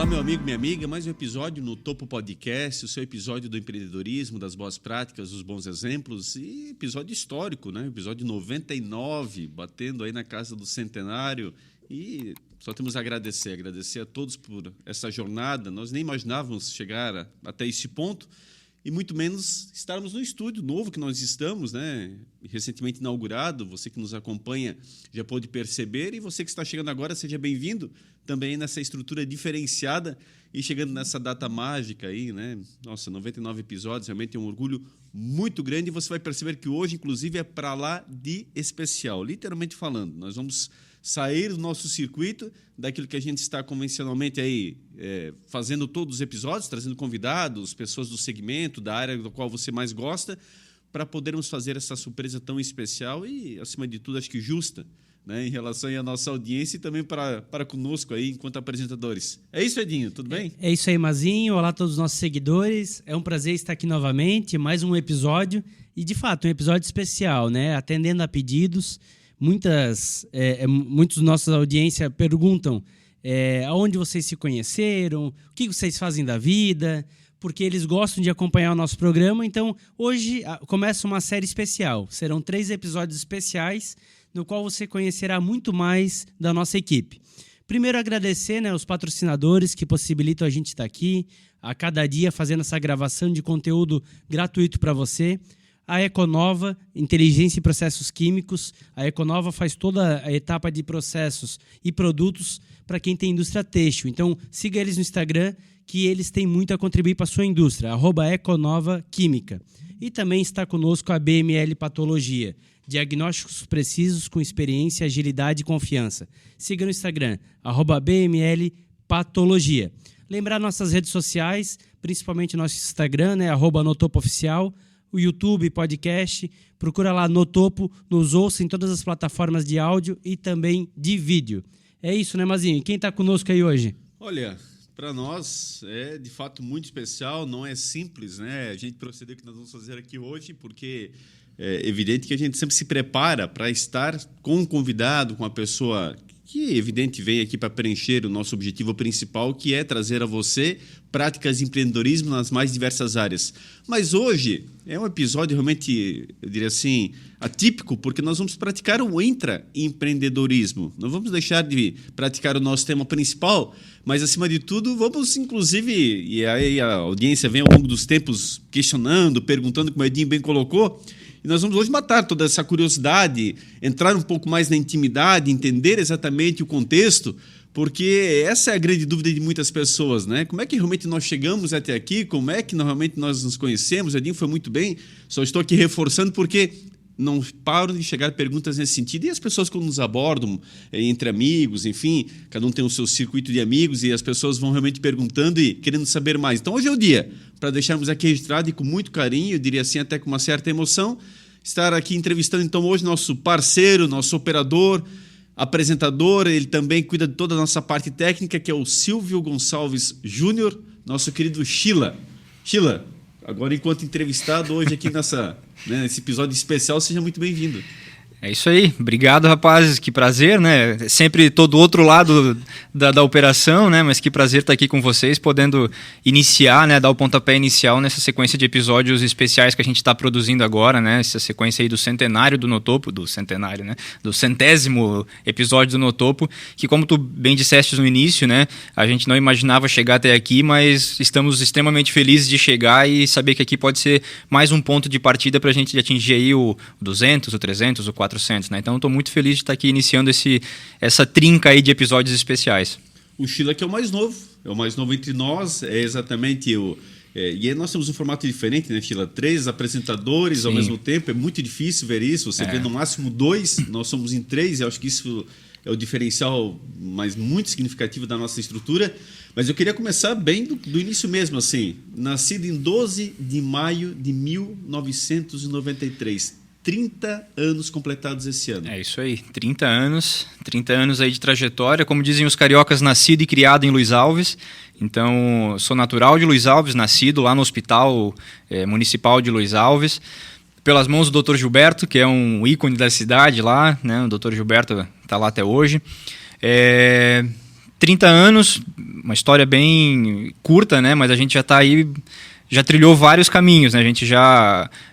Olá, meu amigo, minha amiga, mais um episódio no Topo Podcast, o seu episódio do empreendedorismo, das boas práticas, dos bons exemplos e episódio histórico, né? Episódio 99, batendo aí na casa do centenário e só temos a agradecer a todos por essa jornada. Nós nem imaginávamos chegar até esse ponto e muito menos estarmos no estúdio novo que nós estamos, né? Recentemente inaugurado. Você que nos acompanha já pôde perceber, e você que está chegando agora, seja bem-vindo também nessa estrutura diferenciada e chegando nessa data mágica aí, né? Nossa, 99 episódios, realmente é um orgulho muito grande, e você vai perceber que hoje, inclusive, é para lá de especial, literalmente falando. Nós vamos sair do nosso circuito, daquilo que a gente está convencionalmente aí fazendo todos os episódios, trazendo convidados, pessoas do segmento, da área do qual você mais gosta, para podermos fazer essa surpresa tão especial e, acima de tudo, acho que justa, né, em relação à nossa audiência e também para conosco aí, enquanto apresentadores. É isso, Edinho, tudo bem? É isso aí, Mazinho. Olá a todos os nossos seguidores. É um prazer estar aqui novamente, mais um episódio. E, de fato, um episódio especial, né? Atendendo a pedidos. Muitos da nossa audiência perguntam aonde vocês se conheceram, o que vocês fazem da vida, porque eles gostam de acompanhar o nosso programa. Então, hoje começa uma série especial. Serão 3 episódios especiais, no qual você conhecerá muito mais da nossa equipe. Primeiro, agradecer, né, os patrocinadores que possibilitam a gente estar aqui, a cada dia fazendo essa gravação de conteúdo gratuito para você. A Econova, Inteligência e Processos Químicos. A Econova faz toda a etapa de processos e produtos para quem tem indústria têxtil. Então, siga eles no Instagram, que eles têm muito a contribuir para a sua indústria, @Econova Química. E também está conosco a BML Patologia, diagnósticos precisos com experiência, agilidade e confiança. Siga no Instagram, @BML Patologia. Lembrar nossas redes sociais, principalmente nosso Instagram, né, @NoTopoOficial, o YouTube, podcast, procura lá No Topo, nos ouça em todas as plataformas de áudio e também de vídeo. É isso, né, Mazinho? Quem está conosco aí hoje? Olha, para nós é de fato muito especial, não é simples, né? A gente proceder o que nós vamos fazer aqui hoje, porque é evidente que a gente sempre se prepara para estar com um convidado, com uma pessoa que, evidente, vem aqui para preencher o nosso objetivo principal, que é trazer a você práticas de empreendedorismo nas mais diversas áreas. Mas hoje é um episódio realmente, eu diria assim, atípico, porque nós vamos praticar o intraempreendedorismo. Não vamos deixar de praticar o nosso tema principal, mas, acima de tudo, vamos, inclusive, e aí a audiência vem ao longo dos tempos questionando, perguntando, como o Edinho bem colocou, e nós vamos hoje matar toda essa curiosidade, entrar um pouco mais na intimidade, entender exatamente o contexto, porque essa é a grande dúvida de muitas pessoas, né? Como é que realmente nós chegamos até aqui? Como é que realmente nós nos conhecemos? O Edinho foi muito bem, só estou aqui reforçando porque não param de chegar perguntas nesse sentido. E as pessoas, quando nos abordam, entre amigos, enfim, cada um tem o seu circuito de amigos e as pessoas vão realmente perguntando e querendo saber mais. Então, hoje é o dia para deixarmos aqui registrado e com muito carinho, eu diria assim, até com uma certa emoção, estar aqui entrevistando, então, hoje nosso parceiro, nosso operador, apresentador, ele também cuida de toda a nossa parte técnica, que é o Silvio Gonçalves Júnior, nosso querido Sheila. Sheila, agora, enquanto entrevistado hoje aqui nesse episódio especial, seja muito bem-vindo. É isso aí, obrigado, rapazes, que prazer, né? Sempre tô do outro lado da operação, né? Mas que prazer estar aqui com vocês, podendo iniciar, né? Dar o pontapé inicial nessa sequência de episódios especiais que a gente está produzindo agora, né? Essa sequência aí do centenário do No Topo, do 100º episódio do No Topo, que, como tu bem disseste no início, né? A gente não imaginava chegar até aqui, mas estamos extremamente felizes de chegar e saber que aqui pode ser mais um ponto de partida para a gente atingir aí o 200, o 300, o 400, né? Então, estou muito feliz de estar aqui iniciando essa trinca aí de episódios especiais. O Sheila, que é o mais novo entre nós, é exatamente o... e aí nós temos um formato diferente, né, Sheila? 3 apresentadores. Sim. Ao mesmo tempo, é muito difícil ver isso. Você vê no máximo 2, nós somos em 3, e acho que isso é o diferencial mas muito significativo da nossa estrutura. Mas eu queria começar bem do início mesmo, assim. Nascido em 12 de maio de 1993. 30 anos completados esse ano. É isso aí, 30 anos aí de trajetória. Como dizem os cariocas, nascido e criado em Luiz Alves. Então, sou natural de Luiz Alves, nascido lá no Hospital Municipal de Luiz Alves, pelas mãos do Dr. Gilberto, que é um ícone da cidade lá, né? O Dr. Gilberto está lá até hoje. 30 anos, uma história bem curta, né? Mas a gente já está aí, já trilhou vários caminhos, né?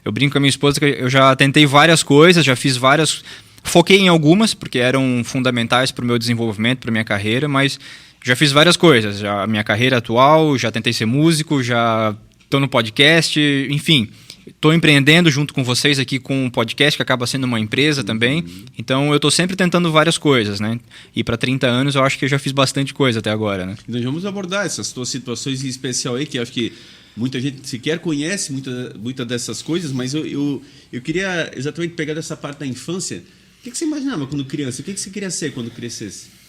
Eu brinco com a minha esposa que eu já tentei várias coisas, já fiz várias, foquei em algumas porque eram fundamentais para o meu desenvolvimento, para minha carreira, mas já fiz várias coisas. Já a minha carreira atual, já tentei ser músico, já estou no podcast, enfim. Estou empreendendo junto com vocês aqui com um podcast que acaba sendo uma empresa também. Então, eu estou sempre tentando várias coisas, né? E para 30 anos, eu acho que eu já fiz bastante coisa até agora, né? Então, vamos abordar essas tuas situações em especial aí, que eu acho que muita gente sequer conhece muita dessas coisas, mas eu queria exatamente pegar dessa parte da infância. O que você imaginava quando criança? O que você queria ser quando crescesse?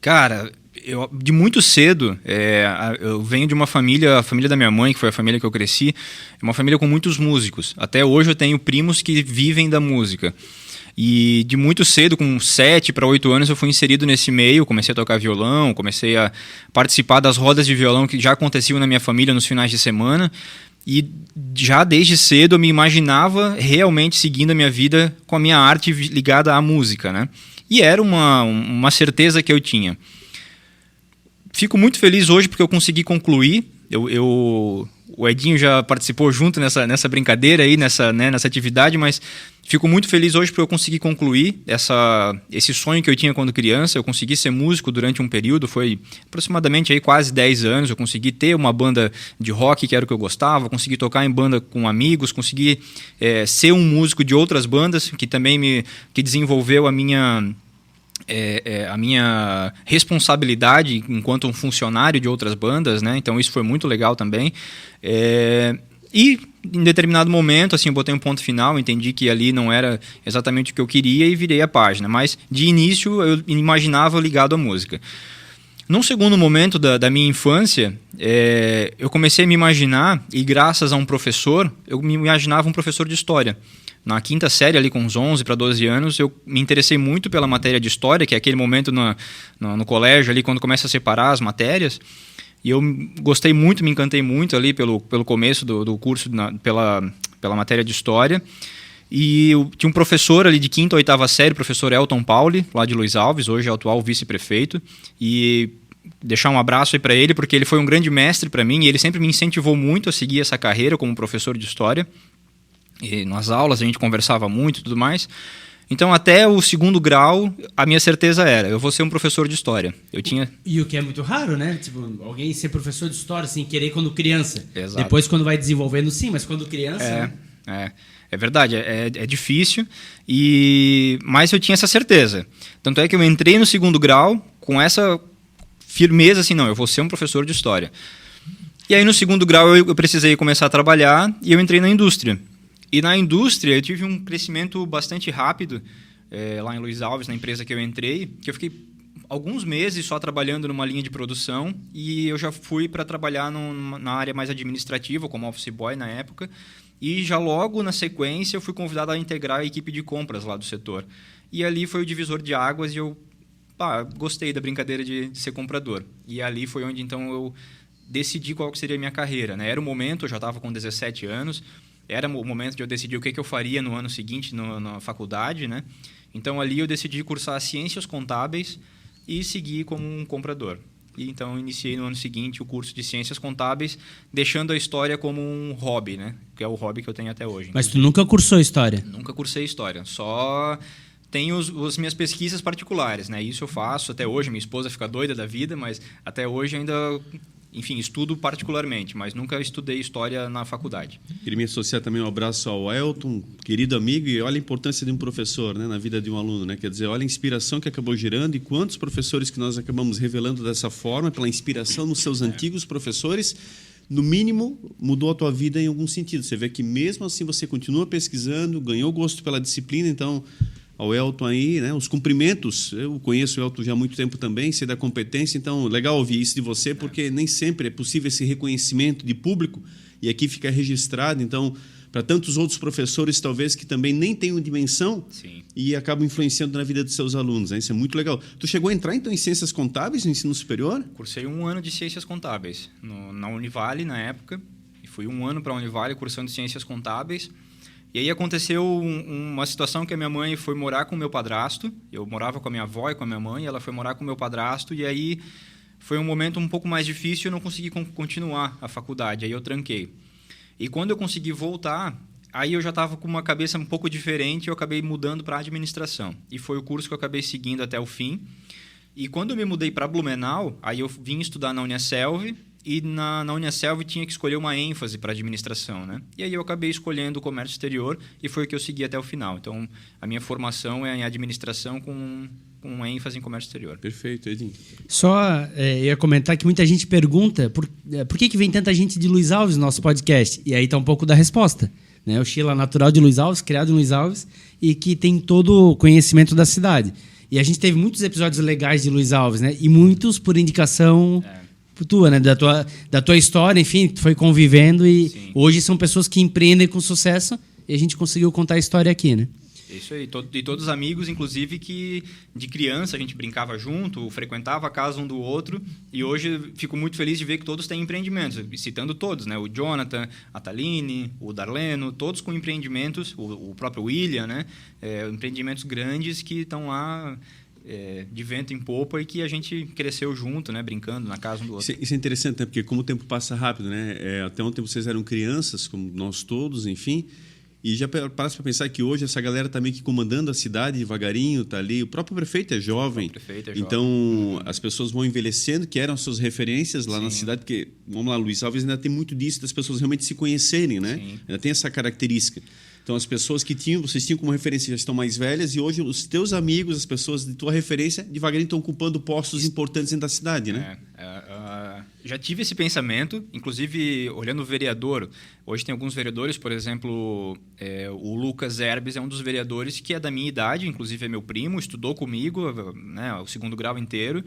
Cara, de muito cedo, eu venho de uma família, a família da minha mãe, que foi a família que eu cresci, é uma família com muitos músicos. Até hoje eu tenho primos que vivem da música. E de muito cedo, com 7 para 8 anos, eu fui inserido nesse meio, comecei a tocar violão, comecei a participar das rodas de violão que já aconteciam na minha família nos finais de semana. E já desde cedo eu me imaginava realmente seguindo a minha vida com a minha arte ligada à música, né? E era uma certeza que eu tinha. Fico muito feliz hoje porque eu consegui concluir. O Edinho já participou junto nessa brincadeira aí, nessa atividade, mas fico muito feliz hoje porque eu consegui concluir esse sonho que eu tinha quando criança. Eu consegui ser músico durante um período, foi aproximadamente aí quase 10 anos. Eu consegui ter uma banda de rock, que era o que eu gostava, consegui tocar em banda com amigos, consegui ser um músico de outras bandas, que também que desenvolveu a minha responsabilidade enquanto um funcionário de outras bandas, né? Então isso foi muito legal também. E em determinado momento, assim, eu botei um ponto final, entendi que ali não era exatamente o que eu queria e virei a página. Mas de início eu imaginava ligado à música. Num segundo momento da minha infância, eu comecei a me imaginar, e graças a um professor, eu me imaginava um professor de história. Na quinta série, ali com uns 11 para 12 anos, eu me interessei muito pela matéria de história, que é aquele momento no colégio, ali, quando começa a separar as matérias. E eu gostei muito, me encantei muito ali pelo começo do curso, pela matéria de história. E tinha um professor ali de quinta ou oitava série, o professor Elton Pauli, lá de Luiz Alves, hoje é o atual vice-prefeito. E deixar um abraço aí para ele, porque ele foi um grande mestre para mim e ele sempre me incentivou muito a seguir essa carreira como professor de história. E nas aulas a gente conversava muito e tudo mais. Então, até o segundo grau, a minha certeza era, eu vou ser um professor de história. E o que é muito raro, né? Tipo, alguém ser professor de história sem querer quando criança. Exato. Depois, quando vai desenvolvendo, sim, mas quando criança... É verdade, é difícil, mas eu tinha essa certeza. Tanto é que eu entrei no segundo grau com essa firmeza, assim, não, eu vou ser um professor de história. E aí, no segundo grau, eu precisei começar a trabalhar e eu entrei na indústria. E na indústria eu tive um crescimento bastante rápido, lá em Luiz Alves, na empresa que eu entrei, que eu fiquei alguns meses só trabalhando numa linha de produção e eu já fui para trabalhar na área mais administrativa, como office boy na época, e já logo na sequência eu fui convidado a integrar a equipe de compras lá do setor. E ali foi o divisor de águas e eu gostei da brincadeira de ser comprador. E ali foi onde então eu decidi qual que seria a minha carreira, né? Era o momento, eu já estava com 17 anos, era o momento de eu decidir o que eu faria no ano seguinte na faculdade, né? Então, ali eu decidi cursar Ciências Contábeis e seguir como um comprador. E, então, iniciei no ano seguinte o curso de Ciências Contábeis, deixando a história como um hobby, né? Que é o hobby que eu tenho até hoje. Mas tu nunca cursou História? Nunca cursei História. Só tenho as minhas pesquisas particulares, né? Isso eu faço até hoje. Minha esposa fica doida da vida, mas até hoje ainda... Enfim, estudo particularmente, mas nunca estudei História na faculdade. Queria me associar também um abraço ao Elton, querido amigo, e olha a importância de um professor, né, na vida de um aluno, né? Quer dizer, olha a inspiração que acabou gerando e quantos professores que nós acabamos revelando dessa forma, pela inspiração nos seus antigos professores, no mínimo, mudou a tua vida em algum sentido. Você vê que mesmo assim você continua pesquisando, ganhou gosto pela disciplina, então... Ao Elton aí, né? Os cumprimentos, eu conheço o Elton já há muito tempo também, sei da competência, então legal ouvir isso de você, porque nem sempre é possível esse reconhecimento de público, e aqui fica registrado, então, para tantos outros professores, talvez, que também nem tenham dimensão. Sim. E acabam influenciando na vida dos seus alunos, né? Isso é muito legal. Tu chegou a entrar, então, em Ciências Contábeis, no ensino superior? Cursei 1 ano de Ciências Contábeis, na Univale, na época, e fui 1 ano para a Univale cursando Ciências Contábeis. E aí aconteceu uma situação que a minha mãe foi morar com o meu padrasto. Eu morava com a minha avó e com a minha mãe, ela foi morar com o meu padrasto, e aí foi um momento um pouco mais difícil, eu não consegui continuar a faculdade, aí eu tranquei. E quando eu consegui voltar, aí eu já estava com uma cabeça um pouco diferente, eu acabei mudando para administração. E foi o curso que eu acabei seguindo até o fim. E quando eu me mudei para Blumenau, aí eu vim estudar na Uniaselv, e na Uniaselv tinha que escolher uma ênfase para administração, né? E aí eu acabei escolhendo o comércio exterior e foi o que eu segui até o final. Então, a minha formação é em administração com ênfase em comércio exterior. Perfeito, Edinho. Só eu ia comentar que muita gente pergunta por que vem tanta gente de Luiz Alves no nosso podcast? E aí está um pouco da resposta. Né? O Sheila natural de Luiz Alves, criado em Luiz Alves, e que tem todo o conhecimento da cidade. E a gente teve muitos episódios legais de Luiz Alves, né? E muitos por indicação tua, né? Da tua história, enfim, tu foi convivendo e Sim. Hoje são pessoas que empreendem com sucesso e a gente conseguiu contar a história aqui, né? Isso aí, e todos os amigos, inclusive, que de criança a gente brincava junto, frequentava a casa um do outro, e hoje fico muito feliz de ver que todos têm empreendimentos, citando todos, né? O Jonathan, a Taline, o Darleno, todos com empreendimentos, o próprio William, né? Empreendimentos grandes que estão lá de vento em popa e que a gente cresceu junto, né? Brincando na casa um do outro. Isso é interessante, né? Porque como o tempo passa rápido, né? Até ontem vocês eram crianças, como nós todos, enfim. E já parasse para pensar que hoje essa galera está meio que comandando a cidade devagarinho, tá ali. O próprio prefeito é jovem. Então, as pessoas vão envelhecendo, que eram suas referências lá Sim. na cidade, porque, vamos lá, Luiz Alves ainda tem muito disso, das pessoas realmente se conhecerem, né? Sim. Ainda tem essa característica. Então, as pessoas que vocês tinham como referência já estão mais velhas e hoje os teus amigos, as pessoas de tua referência, devagarinho estão ocupando postos importantes dentro da cidade, né? Já tive esse pensamento, inclusive olhando o vereador. Hoje tem alguns vereadores, por exemplo, o Lucas Herbes é um dos vereadores que é da minha idade, inclusive é meu primo, estudou comigo, né, o 2º grau inteiro,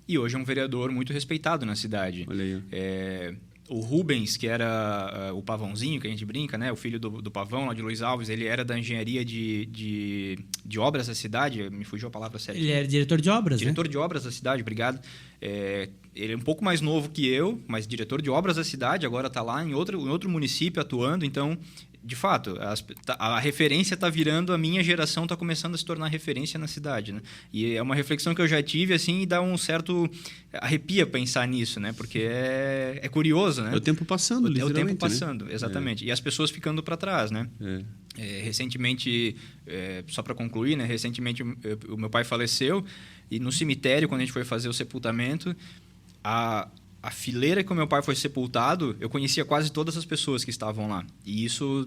e hoje é um vereador muito respeitado na cidade. Olha aí. O Rubens, que era o Pavãozinho, que a gente brinca, né? O filho do Pavão, lá de Luiz Alves, ele era da engenharia de obras da cidade, me fugiu a palavra certa. Ele era diretor de obras, Diretor de obras da cidade, obrigado. Ele é um pouco mais novo que eu, mas diretor de obras da cidade, agora está lá em outro município atuando, então... De fato, a referência está virando, a minha geração está começando a se tornar referência na cidade, né? E é uma reflexão que eu já tive, assim, e dá um certo arrepia pensar nisso, né? Porque é curioso, né? É o tempo passando, literalmente. É o tempo passando, né? Exatamente. E as pessoas ficando para trás, né? Recentemente, só para concluir, né? Recentemente o meu pai faleceu e no cemitério, quando a gente foi fazer o sepultamento, a fileira que o meu pai foi sepultado, eu conhecia quase todas as pessoas que estavam lá. E isso,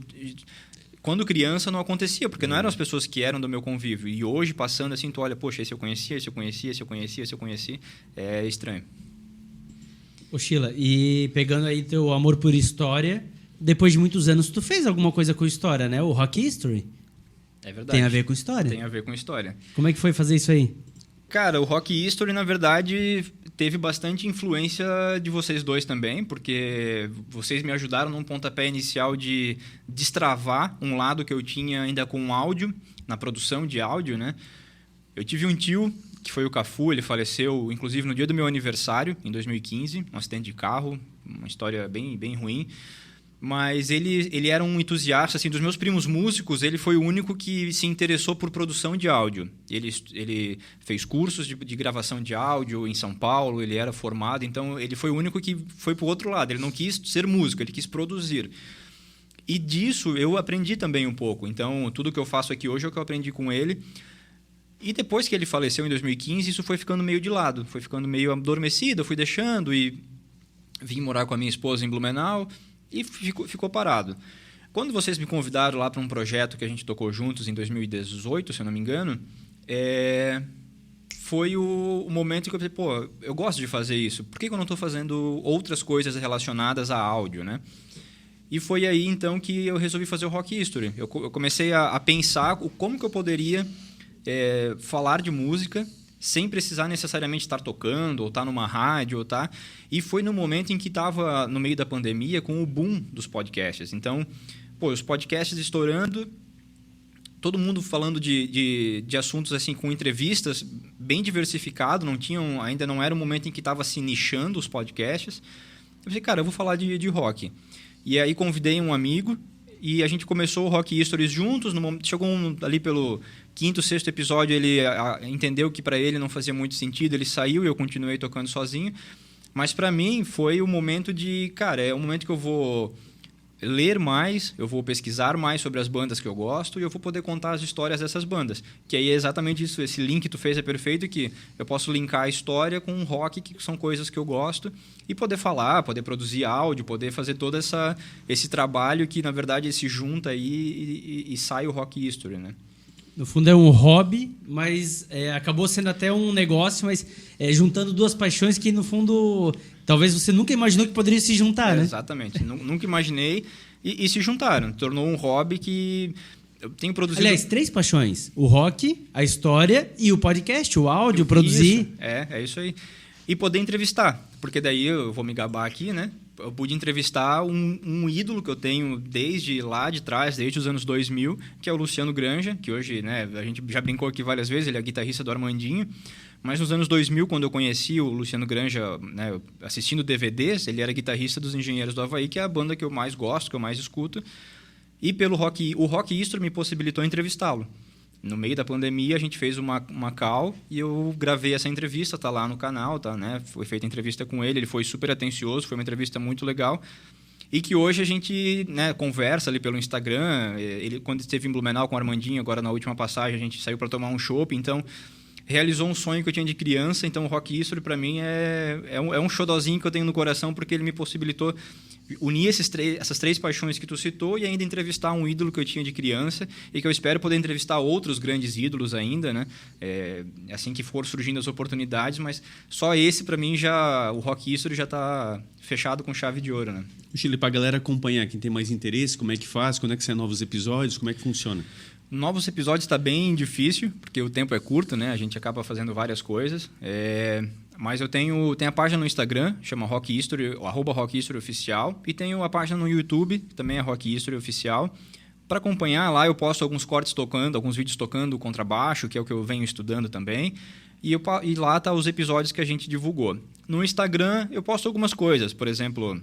quando criança, não acontecia, porque não eram as pessoas que eram do meu convívio. E hoje, passando assim, tu olha, poxa, esse eu conhecia, esse eu conhecia, esse eu conhecia, esse eu conhecia. É estranho. Ô Sheila, e pegando aí teu amor por história, depois de muitos anos, tu fez alguma coisa com história, né? O Rock History. É verdade. Tem a ver com história? Tem a ver com história. Como é que foi fazer isso aí? Cara, o Rock History, na verdade, teve bastante influência de vocês dois também, porque vocês me ajudaram num pontapé inicial de destravar um lado que eu tinha ainda com áudio, na produção de áudio, né? Eu tive um tio, que foi o Cafu, ele faleceu, inclusive, no dia do meu aniversário, em 2015, um acidente de carro, uma história bem, bem ruim. Mas ele era um entusiasta, assim, dos meus primos músicos, ele foi o único que se interessou por produção de áudio. Ele fez cursos de gravação de áudio em São Paulo, ele era formado, então ele foi o único que foi para o outro lado. Ele não quis ser músico, ele quis produzir. E disso eu aprendi também um pouco. Então, tudo que eu faço aqui hoje é o que eu aprendi com ele. E depois que ele faleceu em 2015, isso foi ficando meio de lado, foi ficando meio adormecido, eu fui deixando e vim morar com a minha esposa em Blumenau. E ficou parado. Quando vocês me convidaram lá para um projeto que a gente tocou juntos em 2018, se eu não me engano, foi o momento que eu pensei, eu gosto de fazer isso. Por que eu não estou fazendo outras coisas relacionadas a áudio, né? E foi aí, então, que eu resolvi fazer o Rock History. Eu comecei a pensar como que eu poderia falar de música sem precisar necessariamente estar tocando, ou estar numa rádio, E foi no momento em que estava no meio da pandemia com o boom dos podcasts. Então, os podcasts estourando, todo mundo falando de assuntos assim com entrevistas bem diversificado, ainda não era o momento em que estava se nichando os podcasts. Eu pensei, cara, eu vou falar de rock. E aí convidei um amigo, E a gente começou o Rock History juntos. Chegou ali pelo 5º, 6º episódio, ele entendeu que para ele não fazia muito sentido, ele saiu e eu continuei tocando sozinho. Mas para mim foi o momento de... Cara, é um momento que eu vou ler mais, eu vou pesquisar mais sobre as bandas que eu gosto e eu vou poder contar as histórias dessas bandas. Que aí é exatamente isso, esse link que tu fez é perfeito, que eu posso linkar a história com o rock, que são coisas que eu gosto, e poder falar, poder produzir áudio, poder fazer todo esse trabalho que, na verdade, se junta aí e sai o Rock History, né? No fundo é um hobby, mas acabou sendo até um negócio, mas juntando duas paixões que, no fundo, talvez você nunca imaginou que poderiam se juntar, né? Exatamente. Nunca imaginei e se juntaram. Tornou um hobby que eu tenho produzido... Aliás, 3 paixões. O rock, a história e o podcast, o áudio, produzir. Isso. É isso aí. E poder entrevistar, porque daí eu vou me gabar aqui, né? Eu pude entrevistar um ídolo que eu tenho desde lá de trás, desde os anos 2000, que é o Luciano Granja, que hoje, né, a gente já brincou aqui várias vezes, ele é guitarrista do Armandinho, mas nos anos 2000, quando eu conheci o Luciano Granja, né, assistindo DVDs, ele era guitarrista dos Engenheiros do Havaí, que é a banda que eu mais gosto, que eu mais escuto, e o Rock History me possibilitou entrevistá-lo. No meio da pandemia, a gente fez uma call e eu gravei essa entrevista, tá lá no canal, tá, né? Foi feita entrevista com ele foi super atencioso, foi uma entrevista muito legal. E que hoje a gente, né, conversa ali pelo Instagram. Ele, quando esteve em Blumenau com o Armandinho, agora na última passagem, a gente saiu para tomar um chopp, então realizou um sonho que eu tinha de criança. Então o Rock History, para mim, é um xodozinho que eu tenho no coração, porque ele me possibilitou unir essas 3 paixões que tu citou e ainda entrevistar um ídolo que eu tinha de criança e que eu espero poder entrevistar outros grandes ídolos ainda, né? Assim que for surgindo as oportunidades, mas só esse, para mim, o Rock History já está fechado com chave de ouro, né? Chile, para a galera acompanhar, quem tem mais interesse, como é que faz, quando é que saem novos episódios, como é que funciona? Novos episódios está bem difícil, porque o tempo é curto, né? A gente acaba fazendo várias coisas. Mas eu tenho a página no Instagram, chama Rock History, @Rock History Oficial, e tenho a página no YouTube, que também é Rock History Oficial. Para acompanhar, lá eu posto alguns cortes tocando, alguns vídeos tocando contrabaixo, que é o que eu venho estudando também. E lá tá os episódios que a gente divulgou. No Instagram eu posto algumas coisas, por exemplo,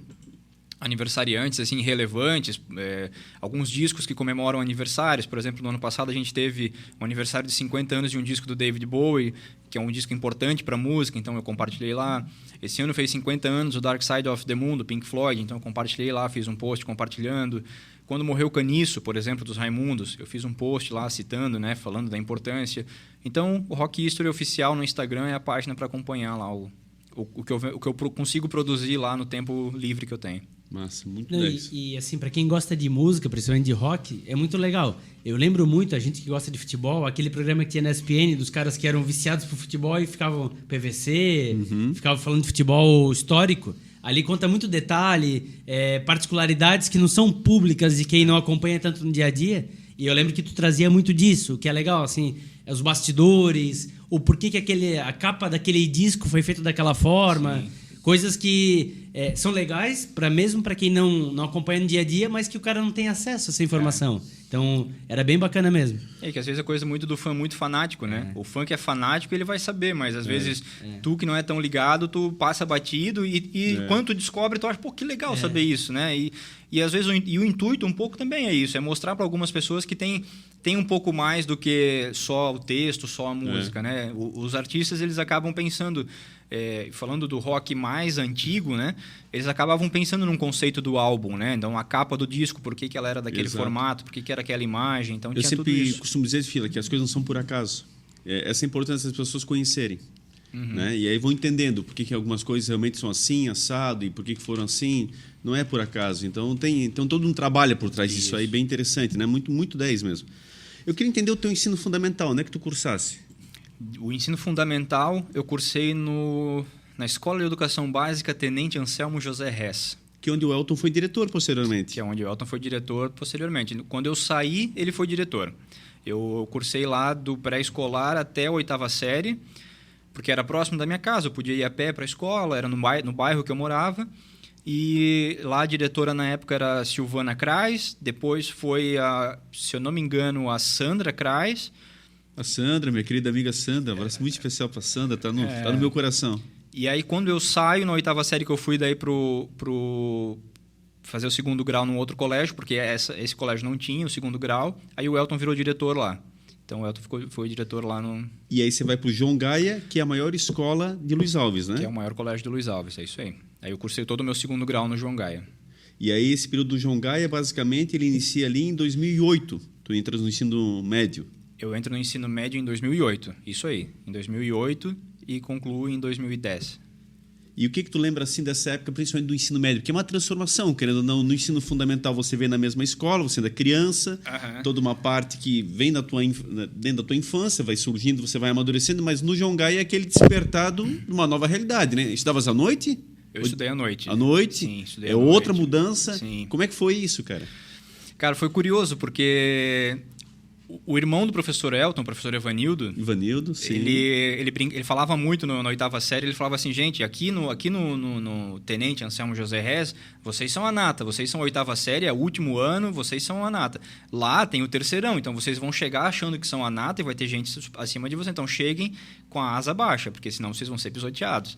aniversariantes assim relevantes, alguns discos que comemoram aniversários. Por exemplo, no ano passado a gente teve um aniversário de 50 anos de um disco do David Bowie, que é um disco importante para a música, então eu compartilhei lá. Esse ano fez 50 anos o Dark Side of the Moon, do Pink Floyd, então eu compartilhei lá, fiz um post compartilhando. Quando morreu Caniço, por exemplo, dos Raimundos, eu fiz um post lá citando, né, falando da importância. Então, o Rock History Oficial no Instagram é a página para acompanhar lá o que eu consigo produzir lá no tempo livre que eu tenho. Massa, muito legal. E assim, para quem gosta de música, principalmente de rock, é muito legal. Eu lembro muito, a gente que gosta de futebol, aquele programa que tinha na ESPN, dos caras que eram viciados por futebol e ficavam PVC, ficavam falando de futebol histórico. Ali conta muito detalhe, particularidades que não são públicas de quem não acompanha tanto no dia a dia. E eu lembro que tu trazia muito disso, o que é legal, assim, os bastidores, o porquê que a capa daquele disco foi feita daquela forma. Sim. Coisas que são legais mesmo para quem não acompanha no dia a dia, mas que o cara não tem acesso a essa informação. Então, era bem bacana mesmo. Que às vezes é coisa muito do fã muito fanático, né? O fã que é fanático, ele vai saber, mas às vezes tu que não é tão ligado, tu passa batido e quando tu descobre, tu acha, pô, que legal saber isso, né? E às vezes o intuito um pouco também é isso, é mostrar para algumas pessoas que tem um pouco mais do que só o texto, só a música, né? Os artistas, eles acabam pensando... falando do rock mais antigo, né? Eles acabavam pensando num conceito do álbum, né? Então, a capa do disco, por que ela era daquele formato, por que era aquela imagem, então tinha tudo isso. Eu sempre costumo dizer, Fila, que as coisas não são por acaso. Essa é a importância das pessoas conhecerem. Né? E aí vão entendendo por que algumas coisas realmente são assim, assado, e por que foram assim. Não é por acaso. Então, tem todo um trabalho por trás disso aí, bem interessante, né? Muito, muito 10 mesmo. Eu queria entender o teu ensino fundamental, onde é que tu cursasse? O ensino fundamental eu cursei na Escola de Educação Básica Tenente Anselmo José Hess. Que é onde o Elton foi diretor posteriormente. Que é onde o Elton foi diretor posteriormente. Quando eu saí, ele foi diretor. Eu cursei lá do pré-escolar até a 8ª série, porque era próximo da minha casa. Eu podia ir a pé para a escola, era no bairro que eu morava. E lá a diretora na época era a Silvana Krais, depois foi, se eu não me engano, a Sandra Krais. A Sandra, minha querida amiga Sandra, um abraço muito especial para a Sandra, tá no meu coração. E aí, quando eu saio, na 8ª série que eu fui daí pro fazer o segundo grau num outro colégio, porque esse colégio não tinha o segundo grau. Aí o Elton virou diretor lá. Então o Elton foi diretor lá no... E aí você vai para o João Gaia, que é a maior escola de Luiz Alves, né? Que é o maior colégio de Luiz Alves, é isso aí. Aí eu cursei todo o meu segundo grau no João Gaia. E aí esse período do João Gaia, basicamente, ele inicia ali em 2008. Tu entras no ensino médio. Eu entro no ensino médio em 2008, isso aí. Em 2008 e concluo em 2010. E o que tu lembra assim dessa época, principalmente do ensino médio? Porque é uma transformação, querendo ou não. No ensino fundamental você vem na mesma escola, você ainda é criança, toda uma parte que vem dentro da tua infância, vai surgindo, você vai amadurecendo, mas no João Gaia é aquele despertado de uma nova realidade, né? Estudavas à noite? Eu estudei à noite. À noite? Sim, estudei à noite. Outra mudança. Sim. Como é que foi isso, cara? Cara, foi curioso, porque o irmão do professor Elton, o professor Evanildo, sim. Ele falava muito na oitava série, ele falava assim, gente, aqui no Tenente Anselmo José Rez, vocês são a nata, vocês são a oitava série, é o último ano, vocês são a nata. Lá tem o terceirão, então vocês vão chegar achando que são a nata e vai ter gente acima de vocês, então cheguem com a asa baixa, porque senão vocês vão ser pisoteados.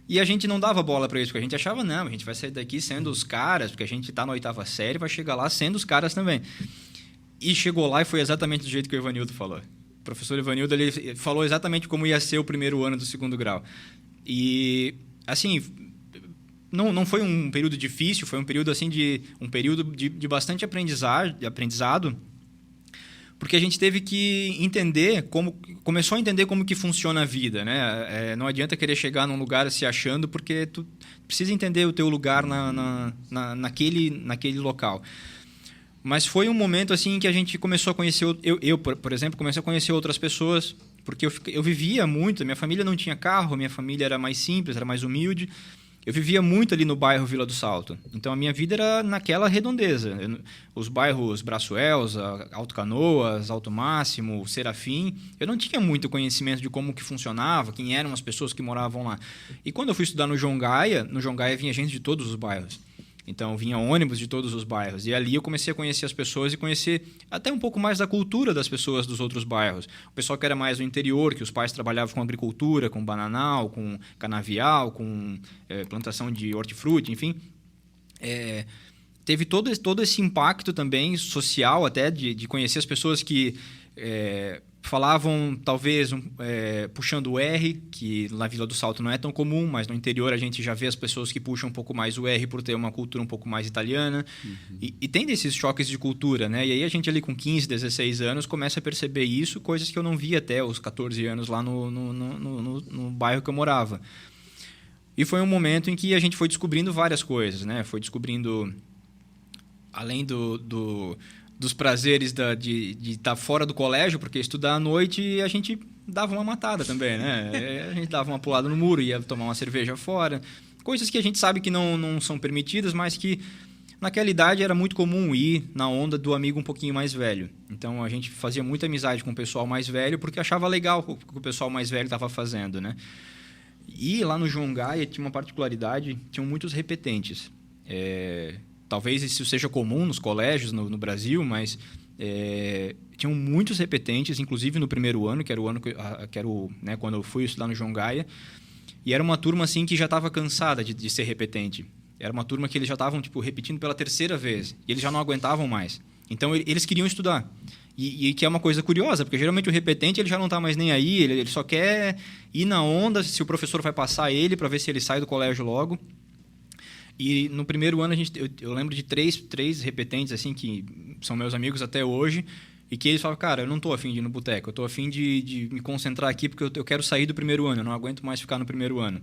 E a gente não dava bola para isso, porque a gente achava, não, a gente vai sair daqui sendo os caras, porque a gente está na oitava série, vai chegar lá sendo os caras também. E chegou lá e foi exatamente do jeito que o Evanildo falou. O professor Evanildo, ele falou exatamente como ia ser o primeiro ano do segundo grau. E, assim, não foi um período difícil, foi um período, assim, de bastante aprendizado, porque a gente teve que começou a entender como que funciona a vida, né? Não adianta querer chegar num lugar se achando, porque tu precisa entender o teu lugar naquele local. Mas foi um momento assim que a gente começou a conhecer... Eu, por exemplo, comecei a conhecer outras pessoas, porque eu vivia muito, minha família não tinha carro, minha família era mais simples, era mais humilde. Eu vivia muito ali no bairro Vila do Salto. Então, a minha vida era naquela redondeza. Os bairros Braço Elza, Alto Canoas, Alto Máximo, Serafim. Eu não tinha muito conhecimento de como que funcionava, quem eram as pessoas que moravam lá. E quando eu fui estudar no João Gaia vinha gente de todos os bairros. Então, vinha ônibus de todos os bairros. E ali eu comecei a conhecer as pessoas e conhecer até um pouco mais da cultura das pessoas dos outros bairros. O pessoal que era mais do interior, que os pais trabalhavam com agricultura, com bananal, com canavial, com plantação de hortifruti, enfim. Teve todo esse impacto também social, até de conhecer as pessoas que falavam, talvez, puxando o R, que na Vila do Salto não é tão comum, mas no interior a gente já vê as pessoas que puxam um pouco mais o R por ter uma cultura um pouco mais italiana. Uhum. E tem desses choques de cultura, né? E aí a gente ali com 15, 16 anos começa a perceber isso, coisas que eu não via até os 14 anos lá no bairro que eu morava. E foi um momento em que a gente foi descobrindo várias coisas, né? Foi descobrindo, além dos prazeres de estar fora do colégio, porque estudar à noite a gente dava uma matada também, né? A gente dava uma pulada no muro, ia tomar uma cerveja fora. Coisas que a gente sabe que não são permitidas, mas que naquela idade era muito comum ir na onda do amigo um pouquinho mais velho. Então a gente fazia muita amizade com o pessoal mais velho porque achava legal o que o pessoal mais velho estava fazendo, né? E lá no João Gaia tinha uma particularidade, tinham muitos repetentes. Talvez isso seja comum nos colégios no Brasil, mas tinham muitos repetentes, inclusive no primeiro ano, que era o ano né, quando eu fui estudar no João Gaia. E era uma turma assim que já estava cansada de ser repetente. Era uma turma que eles já estavam repetindo pela terceira vez. E eles já não aguentavam mais. Então, eles queriam estudar. E que é uma coisa curiosa, porque geralmente o repetente ele já não está mais nem aí, ele só quer ir na onda se o professor vai passar ele para ver se ele sai do colégio logo. E no primeiro ano eu lembro de três repetentes assim que são meus amigos até hoje e que eles falam, cara, eu não estou afim de ir no boteco, eu estou afim de me concentrar aqui porque eu quero sair do primeiro ano, eu não aguento mais ficar no primeiro ano.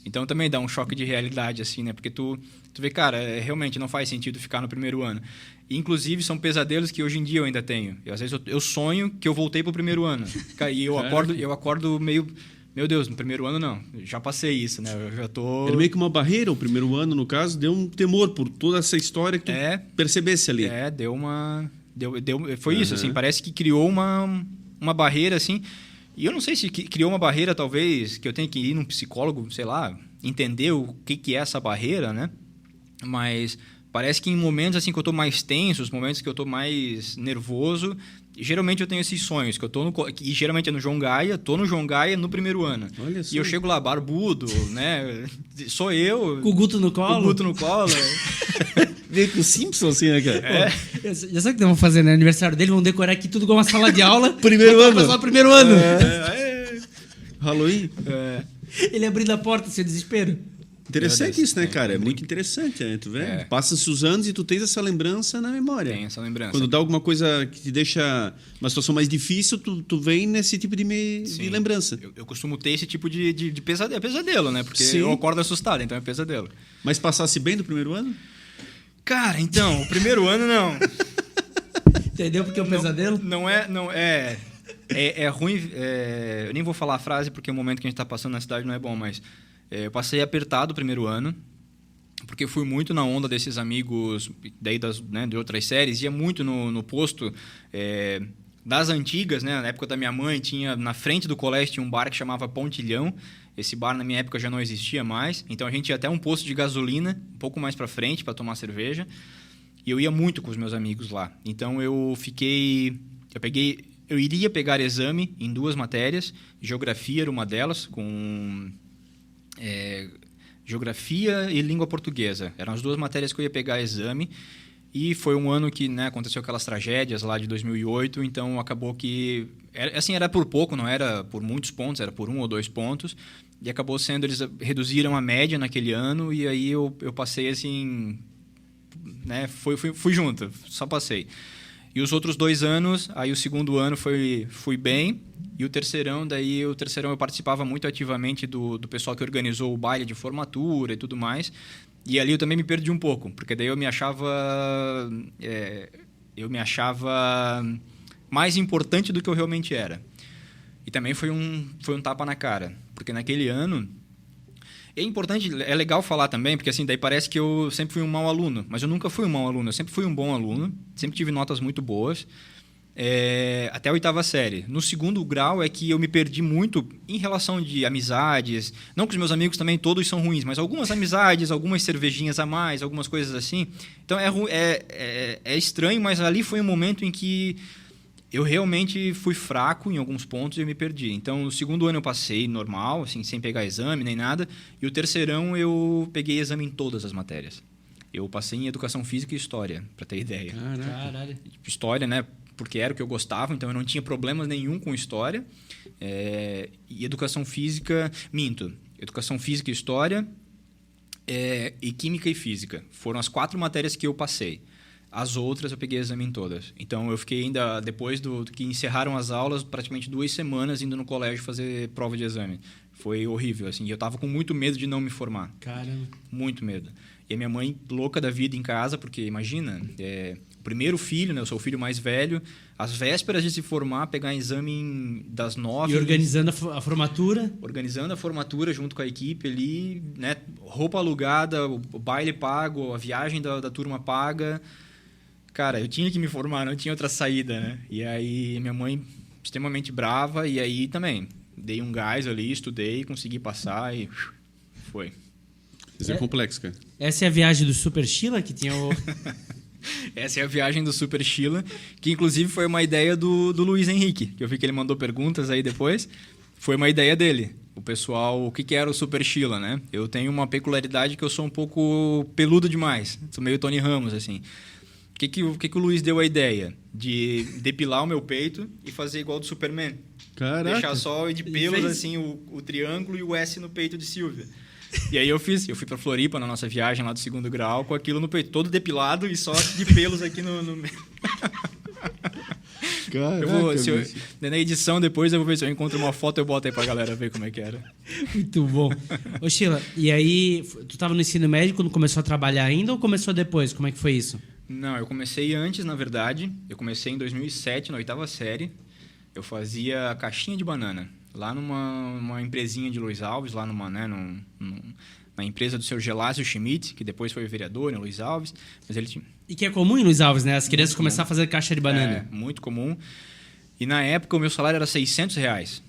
Então também dá um choque de realidade assim, né? Porque tu vê, cara, realmente não faz sentido ficar no primeiro ano. E, inclusive são pesadelos que hoje em dia eu ainda tenho. E às vezes eu sonho que eu voltei para o primeiro ano. E eu acordo meio... Meu Deus, no primeiro ano não. Já passei isso, né? Eu já tô... Era meio que uma barreira, o primeiro ano, no caso, deu um temor por toda essa história que tu percebesse ali. Deu uma... Foi isso, assim, parece que criou uma barreira, assim. E eu não sei se criou uma barreira, talvez, que eu tenho que ir num psicólogo, sei lá, entender o que é essa barreira, né? Mas parece que em momentos assim que eu tô mais tenso, os momentos que eu tô mais nervoso, geralmente eu tenho esses sonhos, que eu tô e geralmente é no João Gaia, tô no João Gaia no primeiro ano. Olha só. E eu chego lá barbudo, né? Sou eu. Com o Guto no colo. Com o Guto no colo. Veio com o Simpson, assim, né, cara? Já sabe o que eles vão fazer, né? Aniversário dele, vão decorar aqui tudo igual uma sala de aula. Primeiro ano. Passar o primeiro ano. Halloween. Ele abrindo a porta, seu desespero. Interessante isso, né, cara? É muito interessante, né? Tu vê? Passa-se os anos e tu tens essa lembrança na memória. Tem essa lembrança. Quando dá alguma coisa que te deixa uma situação mais difícil, tu vem nesse tipo de lembrança. Eu costumo ter esse tipo de pesadelo, pesadelo, né? Porque Sim. eu acordo assustado, então é pesadelo. Mas passasse bem do primeiro ano? Cara, então, o primeiro ano não. Entendeu porque é um pesadelo? Não é. É ruim. Eu nem vou falar a frase porque o momento que a gente está passando na cidade não é bom, mas eu passei apertado o primeiro ano, porque fui muito na onda desses amigos daí de outras séries, ia muito no posto das antigas, né? Na época da minha mãe, tinha na frente do colégio tinha um bar que chamava Pontilhão. Esse bar na minha época já não existia mais, então a gente ia até um posto de gasolina um pouco mais para frente para tomar cerveja, e eu ia muito com os meus amigos lá. Então eu iria pegar exame em 2 matérias. Geografia era uma delas, com geografia e língua portuguesa. Eram as 2 matérias que eu ia pegar exame. E foi um ano que, né, aconteceu aquelas tragédias lá de 2008, então acabou que... Era por pouco, não era por muitos pontos, era por 1 ou 2 pontos. E acabou sendo... Eles reduziram a média naquele ano e aí eu passei assim... Né, fui junto, só passei. E os outros 2 anos, aí o segundo ano fui bem, e o terceirão eu participava muito ativamente do pessoal que organizou o baile de formatura e tudo mais, e ali eu também me perdi um pouco, porque daí eu me achava mais importante do que eu realmente era. E também foi um tapa na cara, porque naquele ano... É importante, é legal falar também, porque assim, daí parece que eu sempre fui um mau aluno, mas eu nunca fui um mau aluno, eu sempre fui um bom aluno, sempre tive notas muito boas, até a 8ª série. No segundo grau é que eu me perdi muito em relação de amizades, não que os meus amigos também todos são ruins, mas algumas amizades, algumas cervejinhas a mais, algumas coisas assim. Então é estranho, mas ali foi um momento em que eu realmente fui fraco em alguns pontos e eu me perdi. Então, no segundo ano eu passei normal, assim, sem pegar exame nem nada. E o terceirão eu peguei exame em todas as matérias. Eu passei em Educação Física e História, para ter ideia. Caralho. História, né? Porque era o que eu gostava, então eu não tinha problema nenhum com História. E Educação Física... Minto. Educação Física e História e Química e Física. Foram as 4 matérias que eu passei. As outras eu peguei exame em todas. Então eu fiquei ainda, depois do que encerraram as aulas, praticamente 2 semanas indo no colégio fazer prova de exame. Foi horrível, assim. Eu tava com muito medo de não me formar. Caramba. Muito medo. E a minha mãe, louca da vida em casa, porque imagina, o primeiro filho, né? Eu sou o filho mais velho, às vésperas de se formar, pegar exame das 9... E organizando a formatura? Organizando a formatura junto com a equipe ali, né? Roupa alugada, o baile pago, a viagem da turma paga... Cara, eu tinha que me formar, não tinha outra saída, né? E aí, minha mãe extremamente brava, e aí também dei um gás ali, estudei, consegui passar e foi. Isso é complexo, cara. Essa é a viagem do Super Sheila, que tinha o... Essa é a viagem do Super Sheila, que inclusive foi uma ideia do Luiz Henrique, que eu vi que ele mandou perguntas aí depois. Foi uma ideia dele. O pessoal, o que era o Super Sheila, né? Eu tenho uma peculiaridade que eu sou um pouco peludo demais. Sou meio Tony Ramos, assim. O que o Luiz deu a ideia? De depilar o meu peito e fazer igual do Superman. Caraca. Deixar só de pelos, assim, o triângulo e o S no peito de Silvia. E aí eu fui pra Floripa, na nossa viagem lá do segundo grau, com aquilo no peito, todo depilado e só de pelos aqui no meio. Caraca, na edição depois eu vou ver se eu encontro uma foto e eu boto aí pra galera ver como é que era. Muito bom. Ô Sheila, e aí, tu tava no ensino médio quando começou a trabalhar ainda ou começou depois? Como é que foi isso? Não, eu comecei antes, na verdade. Eu comecei em 2007, na 8ª série. Eu fazia caixinha de banana. Lá numa empresinha de Luiz Alves, lá na empresa do seu Gelásio Schmidt, que depois foi vereador em Luiz Alves. Mas ele tinha... E que é comum em Luiz Alves, né? As crianças começaram a fazer caixa de banana. É, muito comum. E na época o meu salário era R$600.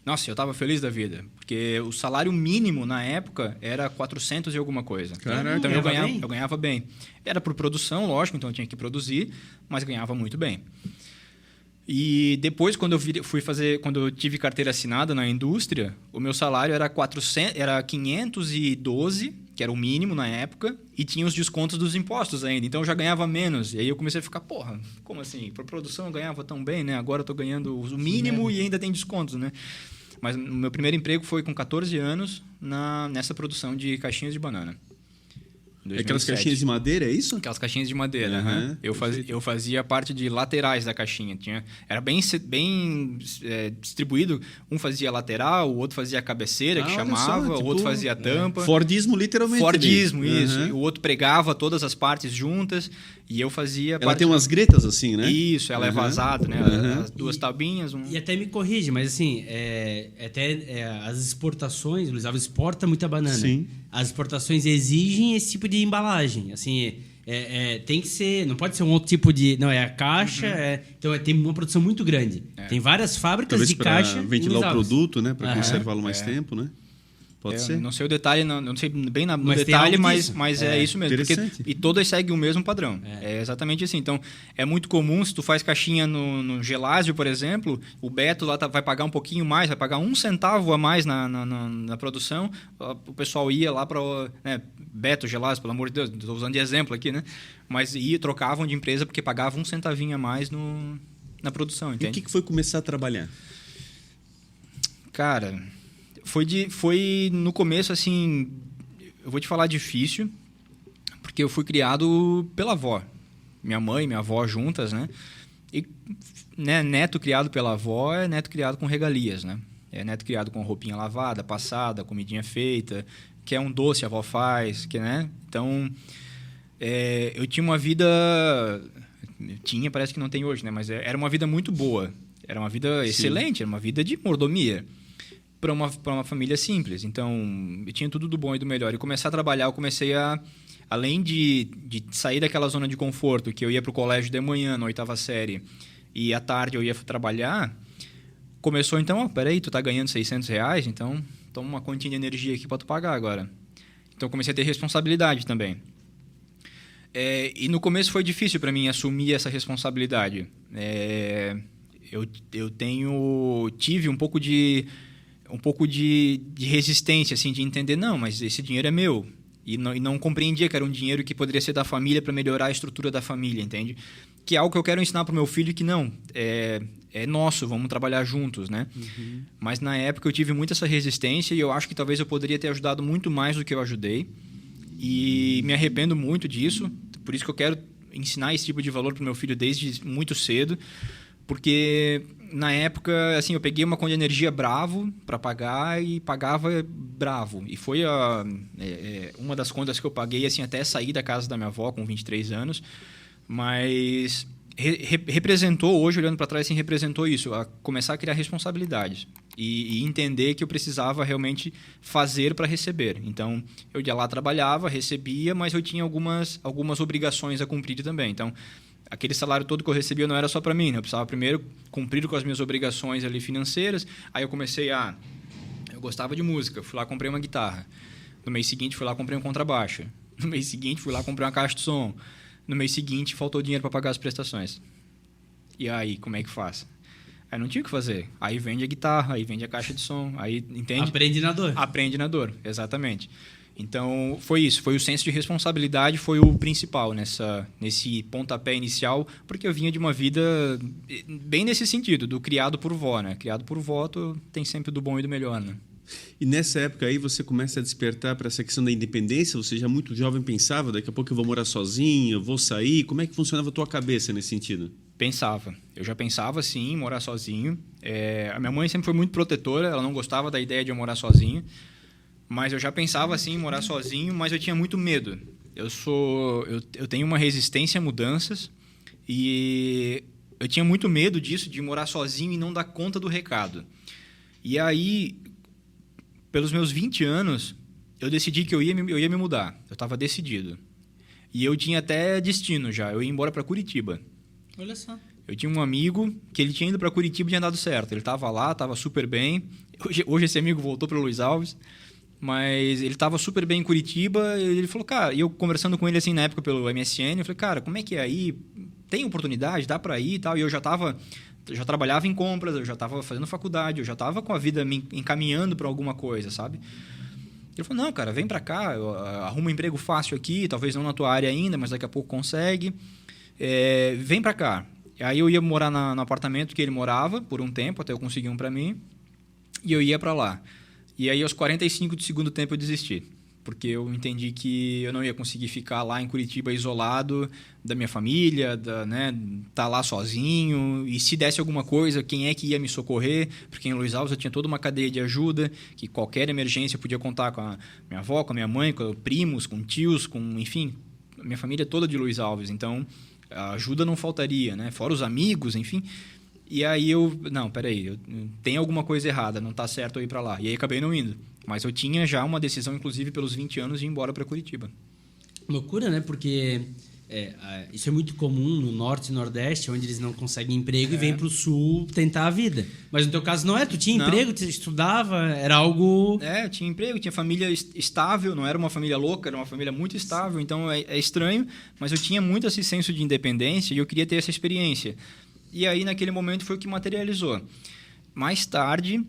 Nossa, eu estava feliz da vida. Porque o salário mínimo na época era 400 e alguma coisa. Caraca, então eu ganhava bem. Era por produção, lógico, então eu tinha que produzir, mas ganhava muito bem. E depois, quando eu tive carteira assinada na indústria, o meu salário era 512, que era o mínimo na época, e tinha os descontos dos impostos ainda. Então eu já ganhava menos. E aí eu comecei a ficar, porra, como assim? Por produção eu ganhava tão bem, né? Agora eu tô ganhando o mínimo e ainda tem descontos, né? Mas o meu primeiro emprego foi com 14 anos nessa produção de caixinhas de banana. Aquelas caixinhas de madeira, é isso? Aquelas caixinhas de madeira. Uhum. Eu fazia parte de laterais da caixinha. Era bem distribuído. Um fazia lateral, o outro fazia a cabeceira, que chamava, o outro fazia a tampa. Fordismo, literalmente. Fordismo, isso. O outro pregava todas as partes juntas e eu fazia... Ela tem umas gretas assim, né? Isso, ela é vazada, né? As duas tabinhas. E até me corrige, mas assim, as exportações, o Luiz Alves exporta muita banana. Sim. As exportações exigem esse tipo de embalagem. Assim, tem que ser... Não pode ser um outro tipo de... Não, é a caixa. Então, tem uma produção muito grande. Tem várias fábricas talvez de caixa. Para ventilar o produto, né? Para conservá-lo mais tempo, né? Pode ser. Não sei o detalhe, não sei bem no mas detalhe, mas é isso mesmo. Interessante. E todas seguem o mesmo padrão. É exatamente assim. Então, é muito comum, se tu faz caixinha no Gelásio, por exemplo, o Beto lá vai pagar um pouquinho mais, vai pagar 1 centavo a mais na produção. O pessoal ia lá para... Beto, Gelásio, pelo amor de Deus, estou usando de exemplo aqui, né? Mas trocavam de empresa porque pagavam 1 centavinho a mais na produção, entende? E o que foi começar a trabalhar? Cara... Foi no começo, assim, eu vou te falar difícil, porque eu fui criado pela avó. Minha mãe e minha avó juntas, né? E neto criado pela avó é neto criado com regalias, né? É neto criado com roupinha lavada, passada, comidinha feita, que é um doce a avó faz, né? Então, eu tinha uma vida... parece que não tem hoje, né? Mas era uma vida muito boa. Era uma vida excelente, era uma vida de mordomia. Para uma família simples. Então, eu tinha tudo do bom e do melhor. E começar a trabalhar, eu comecei a... Além de sair daquela zona de conforto, que eu ia para o colégio de manhã, na 8ª série, e à tarde eu ia trabalhar, começou então, peraí, tu tá ganhando R$600, então toma uma continha de energia aqui para tu pagar agora. Então, comecei a ter responsabilidade também. E no começo foi difícil para mim assumir essa responsabilidade. Eu tive um pouco de resistência, assim, de entender, não, mas esse dinheiro é meu. E não compreendia que era um dinheiro que poderia ser da família para melhorar a estrutura da família, entende? Que é algo que eu quero ensinar para o meu filho, que não, é nosso, vamos trabalhar juntos, né? Uhum. Mas na época eu tive muito essa resistência e eu acho que talvez eu poderia ter ajudado muito mais do que eu ajudei. E me arrependo muito disso, por isso que eu quero ensinar esse tipo de valor para o meu filho desde muito cedo, porque... Na época, assim, eu peguei uma conta de energia bravo para pagar e pagava bravo. E foi uma das contas que eu paguei, assim, até sair da casa da minha avó com 23 anos. Mas representou, hoje olhando para trás, assim, representou isso. A começar a criar responsabilidades. E entender que eu precisava realmente fazer para receber. Então, eu ia lá, trabalhava, recebia, mas eu tinha algumas obrigações a cumprir também. Então... Aquele salário todo que eu recebia não era só para mim, né? Eu precisava primeiro cumprir com as minhas obrigações ali financeiras. Aí eu comecei eu gostava de música, fui lá comprei uma guitarra. No mês seguinte fui lá comprei um contrabaixo. No mês seguinte fui lá comprei uma caixa de som. No mês seguinte faltou dinheiro para pagar as prestações. E aí, como é que faz? Aí não tinha o que fazer. Aí vende a guitarra, aí vende a caixa de som, aí entende? Aprende na dor. Aprende na dor, exatamente. Então, foi isso. Foi o senso de responsabilidade, foi o principal nesse pontapé inicial, porque eu vinha de uma vida bem nesse sentido, do criado por vó, né? Criado por vó, tem sempre do bom e do melhor, né? E nessa época aí você começa a despertar para essa questão da independência? Você já muito jovem pensava, daqui a pouco eu vou morar sozinho, eu vou sair. Como é que funcionava a tua cabeça nesse sentido? Pensava. Eu já pensava, sim, em morar sozinho. A minha mãe sempre foi muito protetora, ela não gostava da ideia de eu morar sozinho. Mas eu já pensava assim em morar sozinho, mas eu tinha muito medo. Eu tenho uma resistência a mudanças e eu tinha muito medo disso, de morar sozinho e não dar conta do recado. E aí, pelos meus 20 anos, eu decidi que eu ia me mudar. Eu estava decidido. E eu tinha até destino já. Eu ia embora para Curitiba. Olha só. Eu tinha um amigo que ele tinha ido para Curitiba e tinha dado certo. Ele estava lá, estava super bem. Hoje esse amigo voltou para o Luiz Alves. Mas ele estava super bem em Curitiba e ele falou, cara... E eu conversando com ele assim na época pelo MSN, eu falei, cara, como é que é aí? Tem oportunidade? Dá para ir e tal? E eu já trabalhava em compras, eu já estava fazendo faculdade, eu já estava com a vida me encaminhando para alguma coisa, sabe? Ele falou, não, cara, vem para cá, eu arrumo um emprego fácil aqui, talvez não na tua área ainda, mas daqui a pouco consegue. Vem para cá. Aí eu ia morar no apartamento que ele morava por um tempo, até eu conseguir um para mim, e eu ia para lá. E aí, aos 45 do segundo tempo, eu desisti. Porque eu entendi que eu não ia conseguir ficar lá em Curitiba isolado da minha família, tá lá sozinho. E se desse alguma coisa, quem é que ia me socorrer? Porque em Luiz Alves eu tinha toda uma cadeia de ajuda, que qualquer emergência eu podia contar com a minha avó, com a minha mãe, com primos, com tios, enfim, a minha família toda de Luiz Alves. Então, a ajuda não faltaria, né? Fora os amigos, enfim. E aí peraí, tem alguma coisa errada, não está certo eu ir para lá. E aí acabei não indo. Mas eu tinha já uma decisão, inclusive pelos 20 anos, de ir embora para Curitiba. Loucura, né? Porque isso é muito comum no Norte e Nordeste, onde eles não conseguem emprego e vêm para o Sul tentar a vida. Mas no teu caso não é? Tu tinha emprego, tu estudava, era algo... Eu tinha emprego, tinha família estável, não era uma família louca, era uma família muito estável. Então é estranho, mas eu tinha muito esse senso de independência e eu queria ter essa experiência. E aí, naquele momento, foi o que materializou. Mais tarde,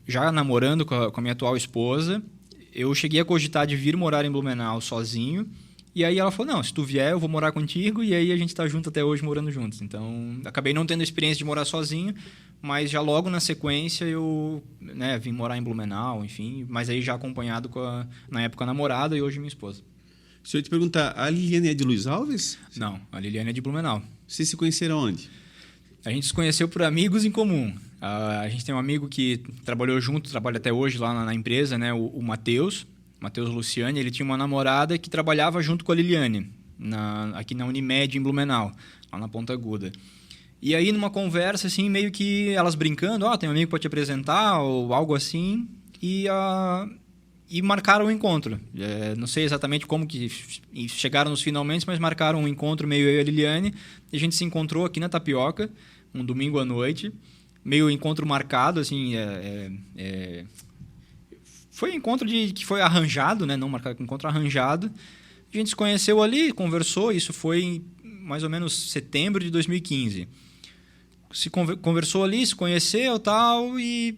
já namorando com a minha atual esposa, eu cheguei a cogitar de vir morar em Blumenau sozinho. E aí ela falou, não, se tu vier, eu vou morar contigo. E aí a gente está junto até hoje, morando juntos. Então, acabei não tendo a experiência de morar sozinho, mas já logo na sequência eu vim morar em Blumenau, enfim. Mas aí já acompanhado na época, a namorada e hoje minha esposa. Se eu te perguntar, a Liliane é de Luiz Alves? Não, a Liliane é de Blumenau. Vocês se conheceram onde? A gente se conheceu por amigos em comum. A gente tem um amigo que trabalhou junto, trabalha até hoje lá na empresa, né? O Matheus Luciani. Ele tinha uma namorada que trabalhava junto com a Liliane, aqui na Unimed, em Blumenau, lá na Ponta Aguda. E aí, numa conversa, assim, meio que elas brincando, tem um amigo para te apresentar, ou algo assim, e marcaram o encontro. Não sei exatamente como que chegaram nos finalmente, mas marcaram um encontro meio eu e a Liliane. E a gente se encontrou aqui na Tapioca, um domingo à noite. Meio encontro marcado, assim... Foi um encontro que foi arranjado, né? Não marcado, encontro arranjado. A gente se conheceu ali, conversou. Isso foi em mais ou menos setembro de 2015. Conversou ali, se conheceu tal, e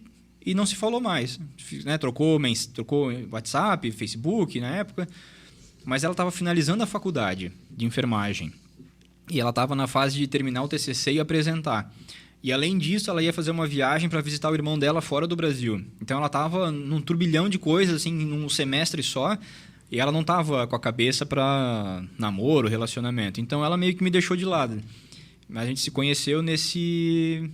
não se falou mais, né? Trocou WhatsApp, Facebook na época, mas ela estava finalizando a faculdade de enfermagem e ela estava na fase de terminar o TCC e apresentar. E além disso, ela ia fazer uma viagem para visitar o irmão dela fora do Brasil. Então ela estava num turbilhão de coisas, assim, num semestre só, e ela não estava com a cabeça para namoro, relacionamento. Então ela meio que me deixou de lado. A gente se conheceu nesse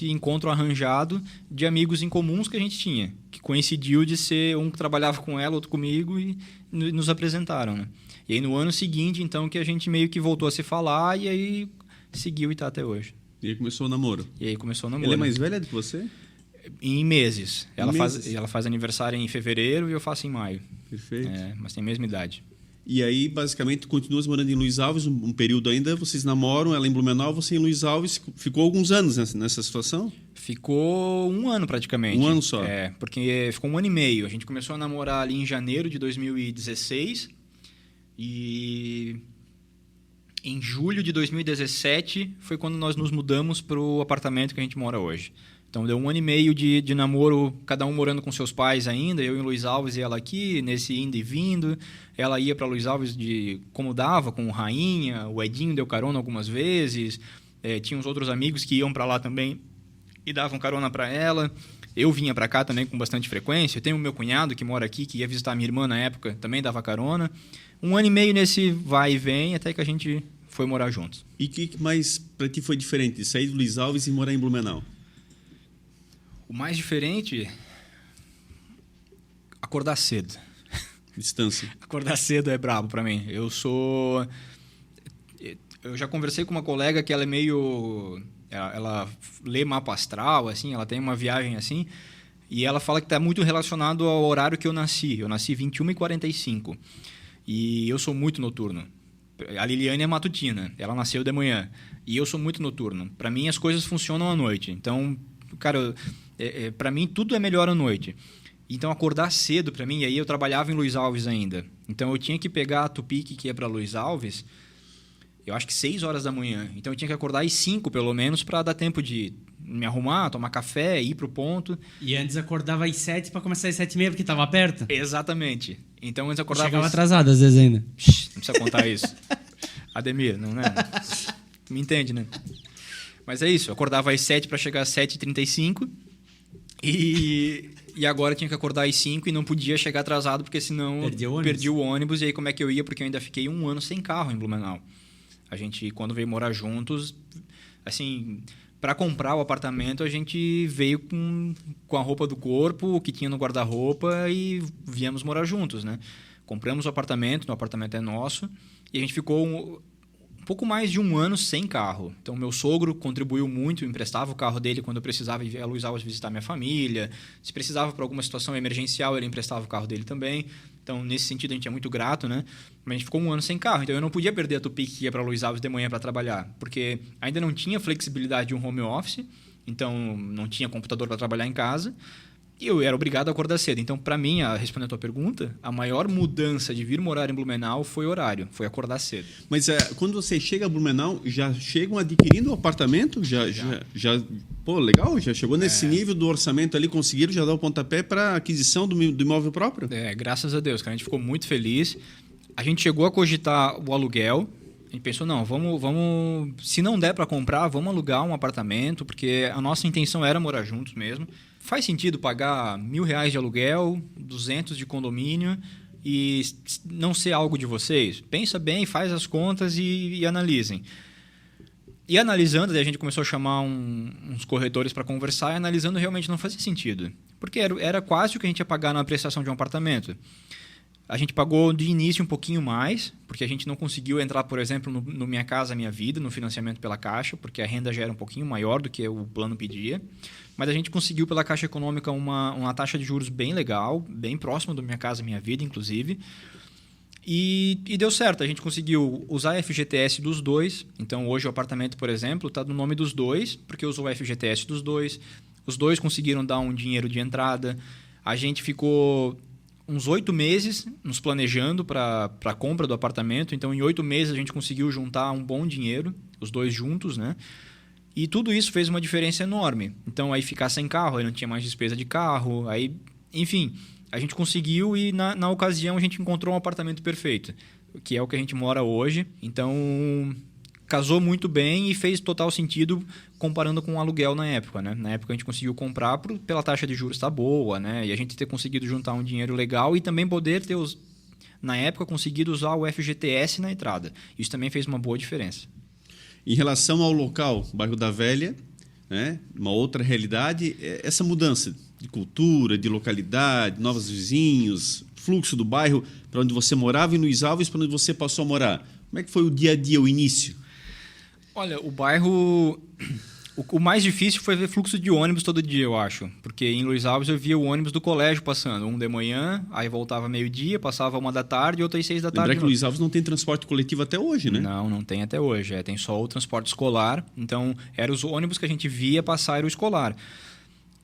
encontro arranjado de amigos em comuns que a gente tinha, que coincidiu de ser um que trabalhava com ela, outro comigo, e nos apresentaram, né? E aí, no ano seguinte, então, que a gente meio que voltou a se falar, e aí seguiu e está até hoje. E aí começou o namoro? Ela é mais velha do que você? Em meses. Ela faz aniversário em fevereiro e eu faço em maio. Perfeito. Mas tem a mesma idade. E aí, basicamente, continuas morando em Luiz Alves um período ainda, vocês namoram, ela em Blumenau, você em Luiz Alves. Ficou alguns anos nessa situação? Ficou um ano praticamente. Um ano só? Porque ficou um ano e meio. A gente começou a namorar ali em janeiro de 2016 e em julho de 2017 foi quando nós nos mudamos para o apartamento que a gente mora hoje. Então, deu um ano e meio de namoro, cada um morando com seus pais ainda, eu em Luiz Alves e ela aqui, nesse indo e vindo. Ela ia para Luiz Alves como dava, com o Rainha, o Edinho deu carona algumas vezes, tinha uns outros amigos que iam para lá também e davam carona para ela. Eu vinha para cá também com bastante frequência. Eu tenho o meu cunhado que mora aqui, que ia visitar a minha irmã na época, também dava carona. Um ano e meio nesse vai e vem, até que a gente foi morar juntos. E o que mais para ti foi diferente de sair de Luiz Alves e morar em Blumenau? O mais diferente... acordar cedo. Distância. Acordar cedo é brabo para mim. Eu já conversei com uma colega que ela é meio... Ela lê mapa astral, assim, ela tem uma viagem assim, e ela fala que está muito relacionado ao horário que eu nasci. Eu nasci 21h45. E eu sou muito noturno. A Liliane é matutina, ela nasceu de manhã. E eu sou muito noturno. Para mim, as coisas funcionam à noite. Então, cara, para mim, tudo é melhor à noite. Então, acordar cedo para mim... E aí, eu trabalhava em Luiz Alves ainda. Então, eu tinha que pegar a Tupic, que ia para Luiz Alves, eu acho que 6 horas da manhã. Então, eu tinha que acordar às 5, pelo menos, para dar tempo de me arrumar, tomar café, ir pro ponto. E antes acordava às 7 para começar às 7h30, porque tava perto? Exatamente. Então antes acordava... Chegava atrasado às vezes ainda. Não precisa contar isso. Ademir, não é? Me entende, né? Mas é isso, eu acordava às 7 para chegar às 7h35 e agora tinha que acordar às 5 e não podia chegar atrasado, porque senão perdi o ônibus. E aí como é que eu ia? Porque eu ainda fiquei 1 ano sem carro em Blumenau. A gente, quando veio morar juntos, assim, para comprar o apartamento, a gente veio com a roupa do corpo, o que tinha no guarda-roupa, e viemos morar juntos, né? Compramos o apartamento é nosso, e a gente ficou um pouco mais de 1 ano sem carro. Então, meu sogro contribuiu muito, emprestava o carro dele quando eu precisava ir a Luiz Alves visitar minha família. Se precisava para alguma situação emergencial, ele emprestava o carro dele também. Então, nesse sentido, a gente é muito grato, né? Mas a gente ficou 1 ano sem carro. Então, eu não podia perder a Tupi que ia para Luiz Alves de manhã para trabalhar, porque ainda não tinha flexibilidade de um home office, então não tinha computador para trabalhar em casa. E eu era obrigado a acordar cedo. Então, para mim, respondendo a tua pergunta, a maior mudança de vir morar em Blumenau foi horário, foi acordar cedo. Mas quando você chega a Blumenau, já chegam adquirindo o apartamento? Já pô, legal, já chegou nesse nível do orçamento ali, conseguiram já dar o pontapé para aquisição do imóvel próprio? Graças a Deus, cara, a gente ficou muito feliz. A gente chegou a cogitar o aluguel. A gente pensou, não, vamos se não der para comprar, vamos alugar um apartamento, porque a nossa intenção era morar juntos mesmo. Faz sentido pagar R$1.000 de aluguel, 200 de condomínio e não ser algo de vocês? Pensa bem, faz as contas e analisem. E analisando, daí a gente começou a chamar uns corretores para conversar, e analisando realmente não fazia sentido. Porque era quase o que a gente ia pagar na prestação de um apartamento. A gente pagou de início um pouquinho mais, porque a gente não conseguiu entrar, por exemplo, no Minha Casa Minha Vida, no financiamento pela Caixa, porque a renda já era um pouquinho maior do que o plano pedia. Mas a gente conseguiu pela Caixa Econômica uma taxa de juros bem legal, bem próxima do Minha Casa Minha Vida, inclusive. E deu certo, a gente conseguiu usar a FGTS dos dois. Então, hoje o apartamento, por exemplo, está no nome dos dois, porque usou a FGTS dos dois. Os dois conseguiram dar um dinheiro de entrada. A gente ficou uns 8 meses nos planejando para a compra do apartamento. Então, em 8 meses, a gente conseguiu juntar um bom dinheiro, os dois juntos, né? E tudo isso fez uma diferença enorme. Então, aí ficar sem carro, aí não tinha mais despesa de carro, aí, enfim, a gente conseguiu e na ocasião a gente encontrou um apartamento perfeito, que é o que a gente mora hoje. Então, casou muito bem e fez total sentido comparando com o aluguel na época, né? Na época a gente conseguiu comprar pela taxa de juros tá boa, né? E a gente ter conseguido juntar um dinheiro legal e também poder ter, na época, conseguido usar o FGTS na entrada. Isso também fez uma boa diferença. Em relação ao local, bairro da Velha, né? Uma outra realidade, essa mudança de cultura, de localidade, novos vizinhos, fluxo do bairro para onde você morava em Luiz Alves, para onde você passou a morar. Como é que foi o dia a dia, o início? Olha, o bairro... O mais difícil foi ver fluxo de ônibus todo dia, eu acho. Porque em Luiz Alves eu via o ônibus do colégio passando. Um de manhã, aí voltava meio-dia, passava 1 da tarde e outro às 6 da tarde. Lembrar que Luiz Alves não tem transporte coletivo até hoje, né? Não tem até hoje. Tem só o transporte escolar. Então, eram os ônibus que a gente via passar, era o escolar.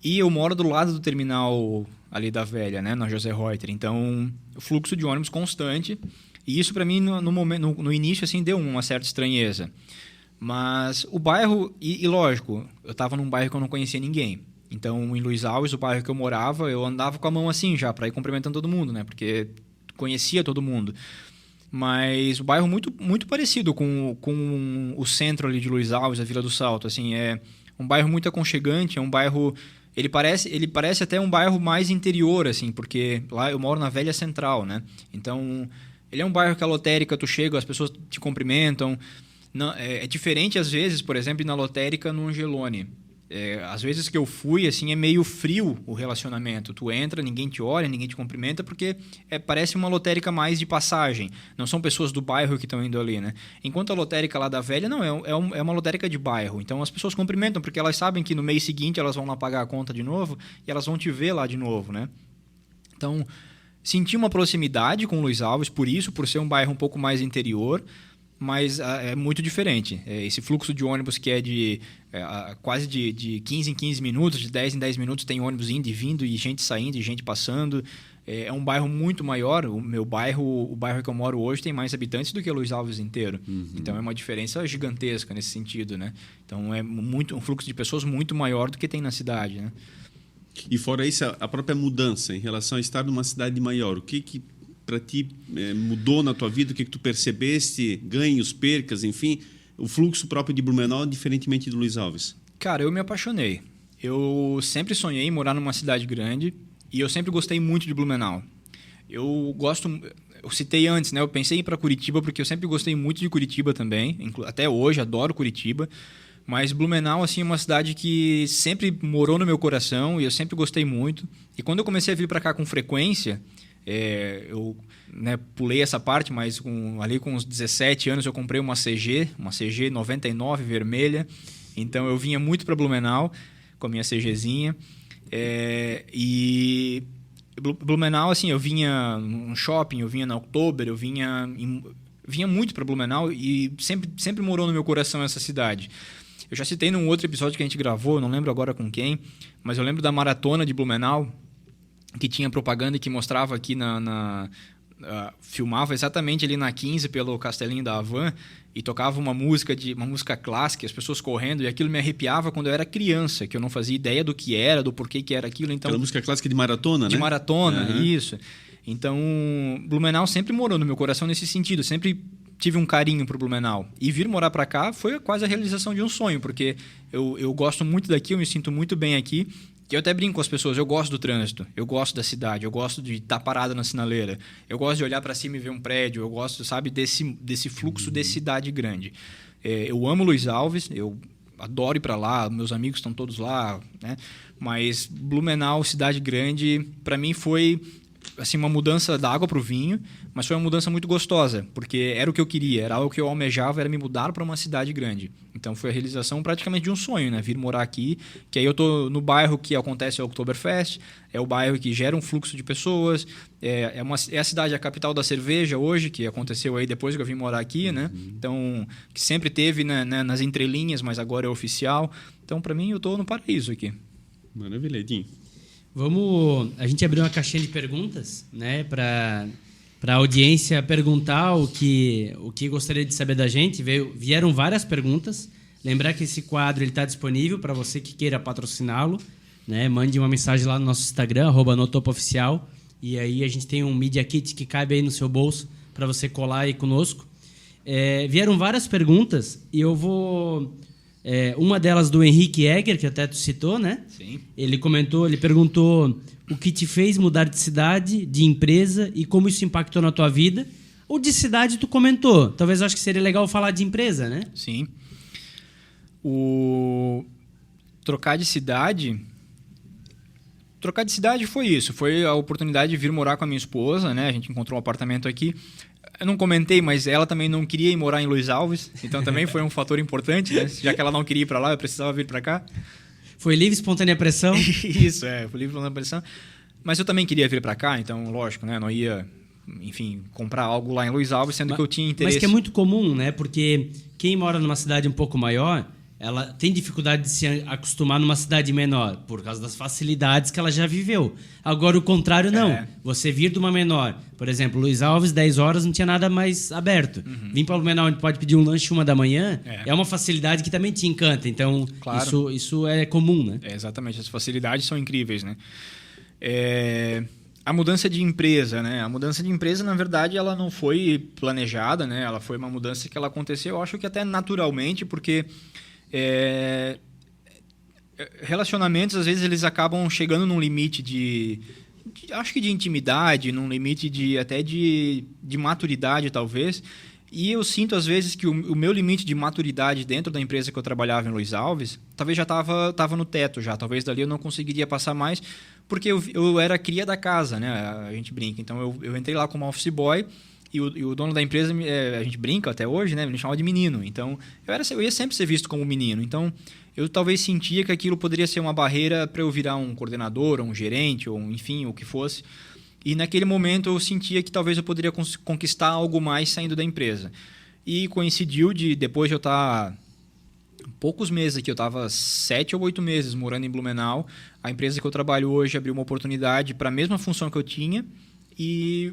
E eu moro do lado do terminal ali da Velha, né? Na José Reuter. Então, fluxo de ônibus constante. E isso, para mim, no início, assim, deu uma certa estranheza. Mas o bairro, e lógico, eu estava num bairro que eu não conhecia ninguém. Então, em Luiz Alves, o bairro que eu morava, eu andava com a mão assim já, para ir cumprimentando todo mundo, né? Porque conhecia todo mundo. Mas o bairro muito, muito parecido com o centro ali de Luiz Alves, a Vila do Salto. Assim, é um bairro muito aconchegante, é um bairro... Ele parece até um bairro mais interior, assim, porque lá eu moro na Velha Central, né? Então, ele é um bairro que a lotérica, tu chega, as pessoas te cumprimentam... Não, é diferente, às vezes, por exemplo, na lotérica no Angelone. Às vezes que eu fui, assim, é meio frio o relacionamento. Tu entra, ninguém te olha, ninguém te cumprimenta, porque parece uma lotérica mais de passagem. Não são pessoas do bairro que estão indo ali, né? Enquanto a lotérica lá da Velha, não, é uma lotérica de bairro. Então, as pessoas cumprimentam, porque elas sabem que no mês seguinte elas vão lá pagar a conta de novo e elas vão te ver lá de novo, né? Então, senti uma proximidade com o Luiz Alves, por ser um bairro um pouco mais interior, mas é muito diferente. Esse fluxo de ônibus que é quase de 15 em 15 minutos, de 10 em 10 minutos, tem ônibus indo e vindo, e gente saindo, e gente passando. é um bairro muito maior. O meu bairro, o bairro que eu moro hoje, tem mais habitantes do que Luiz Alves inteiro. Então é uma diferença gigantesca nesse sentido, né? Então é um fluxo de pessoas muito maior do que tem na cidade, né? E fora isso, a própria mudança em relação a estar numa cidade maior, o que para ti mudou na tua vida? O que tu percebeste? Ganhos, percas, enfim, o fluxo próprio de Blumenau, diferentemente do Luiz Alves? Cara, eu me apaixonei. Eu sempre sonhei em morar numa cidade grande e eu sempre gostei muito de Blumenau. Eu citei antes, né? Eu pensei em ir para Curitiba porque eu sempre gostei muito de Curitiba também. Até hoje, adoro Curitiba. Mas Blumenau, assim, é uma cidade que sempre morou no meu coração e eu sempre gostei muito. E quando eu comecei a vir para cá com frequência, eu pulei essa parte, mas ali com uns 17 anos eu comprei uma CG 99 vermelha. Então eu vinha muito para Blumenau com a minha CGzinha. E Blumenau, assim, eu vinha no shopping, eu vinha na Oktober, eu vinha muito para Blumenau e sempre morou no meu coração essa cidade. Eu já citei num outro episódio que a gente gravou, não lembro agora com quem, mas eu lembro da maratona de Blumenau, que tinha propaganda e que mostrava aqui filmava exatamente ali na 15 pelo Castelinho da Havan e tocava uma música clássica, as pessoas correndo, e aquilo me arrepiava quando eu era criança, que eu não fazia ideia do que era, do porquê que era aquilo. Então, aquela música clássica de maratona, né? De maratona, isso. Então, Blumenau sempre morou no meu coração nesse sentido, sempre tive um carinho pro Blumenau. E vir morar para cá foi quase a realização de um sonho, porque eu gosto muito daqui, eu me sinto muito bem aqui. E eu até brinco com as pessoas, eu gosto do trânsito, eu gosto da cidade, eu gosto de estar parado na sinaleira, eu gosto de olhar para cima e ver um prédio, eu gosto, sabe, desse fluxo de cidade grande. Eu amo Luiz Alves, eu adoro ir para lá, meus amigos estão todos lá, né? Mas Blumenau, cidade grande, para mim foi assim, uma mudança da água para o vinho, mas foi uma mudança muito gostosa, porque era o que eu queria, era algo que eu almejava, era me mudar para uma cidade grande. Então foi a realização praticamente de um sonho, né? Vir morar aqui, que aí eu tô no bairro que acontece o Oktoberfest, é o bairro que gera um fluxo de pessoas, é a cidade, a capital da cerveja hoje, que aconteceu aí depois que eu vim morar aqui, né? Então, que sempre teve, né, nas entrelinhas, mas agora é oficial. Então, para mim, eu tô no paraíso aqui. Maravilha, Edinho. A gente abriu uma caixinha de perguntas, né, para a audiência perguntar o que gostaria de saber da gente. Vieram várias perguntas. Lembrar que esse quadro está disponível para você que queira patrociná-lo, né? Mande uma mensagem lá no nosso Instagram, @notopooficial, e aí a gente tem um Media Kit que cabe aí no seu bolso para você colar aí conosco. Vieram várias perguntas e eu vou... uma delas do Henrique Egger, que até tu citou, né? Sim. Ele perguntou o que te fez mudar de cidade, de empresa e como isso impactou na tua vida. O de cidade tu comentou. Talvez eu acho que seria legal falar de empresa, né? Sim. Trocar de cidade foi isso. Foi a oportunidade de vir morar com a minha esposa, né? A gente encontrou um apartamento aqui. Eu não comentei, mas ela também não queria ir morar em Luiz Alves, então também foi um fator importante, né? Já que ela não queria ir para lá, eu precisava vir para cá. Foi livre, espontânea pressão? Isso, foi livre, espontânea pressão. Mas eu também queria vir para cá, então, lógico, né? Não ia, enfim, comprar algo lá em Luiz Alves, sendo que eu tinha interesse. Mas que é muito comum, né? Porque quem mora numa cidade um pouco maior, ela tem dificuldade de se acostumar numa cidade menor, por causa das facilidades que ela já viveu. Agora, o contrário, não. Você vir de uma menor, por exemplo, Luiz Alves, 10 horas, não tinha nada mais aberto. Vir para o Blumenau, onde pode pedir um lanche 1 da manhã, é uma facilidade que também te encanta. Então, claro, isso é comum, né? Exatamente, as facilidades são incríveis, né? A mudança de empresa, né? A mudança de empresa, na verdade, ela não foi planejada, né? Ela foi uma mudança que ela aconteceu, eu acho que até naturalmente, porque... relacionamentos, às vezes, eles acabam chegando num limite acho que de intimidade, num limite até de maturidade, talvez. E eu sinto, às vezes, que o meu limite de maturidade dentro da empresa que eu trabalhava em Luiz Alves, talvez já estava no teto já. Talvez dali eu não conseguiria passar mais, porque eu era cria da casa, né? A gente brinca. Então, eu entrei lá como office boy. E o dono da empresa, a gente brinca até hoje, né? Me chamava de menino. Então, eu ia sempre ser visto como menino. Então, eu talvez sentia que aquilo poderia ser uma barreira para eu virar um coordenador, ou um gerente, ou enfim, o que fosse. E naquele momento eu sentia que talvez eu poderia conquistar algo mais saindo da empresa. E coincidiu de, depois de eu estar poucos meses aqui, eu estava 7 ou 8 meses morando em Blumenau. A empresa que eu trabalho hoje abriu uma oportunidade para a mesma função que eu tinha e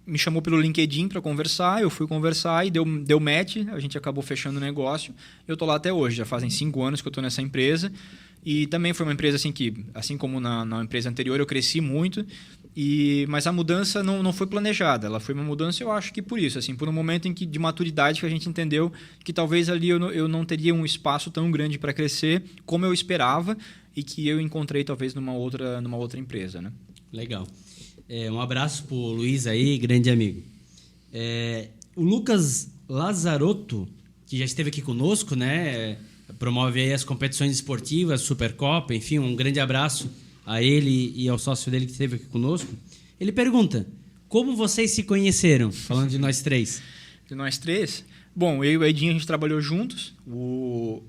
me chamou pelo LinkedIn para conversar. Eu fui conversar e deu match, a gente acabou fechando o negócio. Eu estou lá até hoje, já fazem 5 anos que eu estou nessa empresa. E também foi uma empresa assim que, assim como na empresa anterior, eu cresci muito. Mas a mudança não foi planejada, ela foi uma mudança, eu acho que por isso, assim, por um momento de maturidade que a gente entendeu que talvez ali eu não teria um espaço tão grande para crescer como eu esperava e que eu encontrei talvez numa outra empresa, né? Legal. Um abraço pro Luiz aí, grande amigo. O Lucas Lazarotto, que já esteve aqui conosco, né? Promove aí as competições esportivas, Supercopa, enfim, um grande abraço a ele e ao sócio dele que esteve aqui conosco. Ele pergunta, como vocês se conheceram? Falando de nós três. De nós três? Bom, eu e o Edinho, a gente trabalhou juntos. O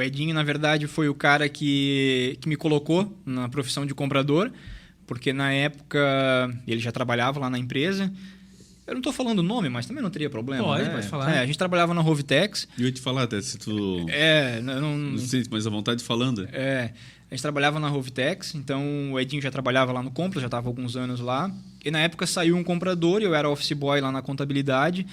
Edinho, na verdade, foi o cara que me colocou na profissão de comprador, porque na época ele já trabalhava lá na empresa. Eu não estou falando o nome, mas também não teria problema. Pode falar. A gente trabalhava na Rovitex. E eu ia te falar até, se tu... Não sente mais à vontade falando. A gente trabalhava na Rovitex, então o Edinho já trabalhava lá no Compras, já estava há alguns anos lá. E na época saiu um comprador, eu era office boy lá na contabilidade.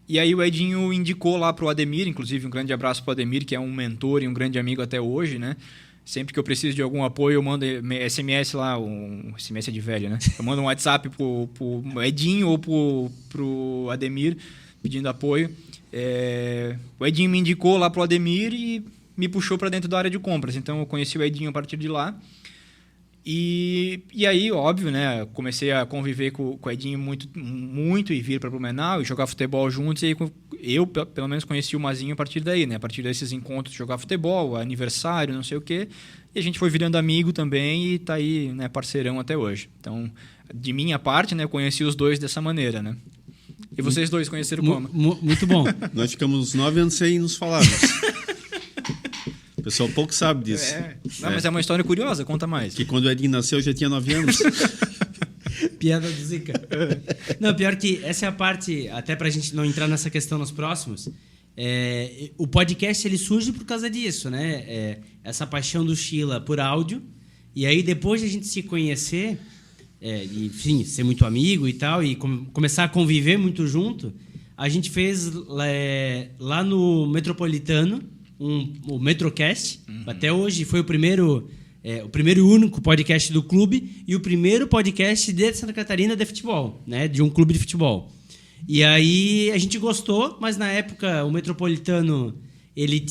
E aí o Edinho indicou lá para o Ademir, inclusive um grande abraço para o Ademir, que é um mentor e um grande amigo até hoje, né? Sempre que eu preciso de algum apoio, eu mando SMS lá, SMS é de velho, né? Eu mando um WhatsApp pro Edinho ou pro Ademir pedindo apoio. O Edinho me indicou lá pro Ademir e me puxou para dentro da área de compras. Então eu conheci o Edinho a partir de lá. E aí, óbvio, né? Comecei a conviver com o Edinho muito e vir para Blumenau e jogar futebol juntos. E aí eu, pelo menos, conheci o Mazinho a partir daí, né? A partir desses encontros de jogar futebol, aniversário, não sei o quê. E a gente foi virando amigo também e tá aí, né, parceirão até hoje. Então, de minha parte, né, eu conheci os dois dessa maneira, né? E vocês dois conheceram como? Muito bom. Nós ficamos 9 anos sem nos falarmos. O pessoal pouco sabe disso. Mas é uma história curiosa, conta mais. Que quando o Edinho nasceu, eu já tinha 9 anos. Piada do Zica. Não, pior que essa é a parte, até pra gente não entrar nessa questão nos próximos, o podcast ele surge por causa disso, né? Essa paixão do Sheila por áudio. E aí, depois de a gente se conhecer, enfim, ser muito amigo e tal, e começar a conviver muito junto, a gente fez lá no Metropolitano, o Metrocast. Até hoje foi o primeiro e único podcast do clube e o primeiro podcast de Santa Catarina de futebol, né? De um clube de futebol. E aí a gente gostou, mas na época o Metropolitano ele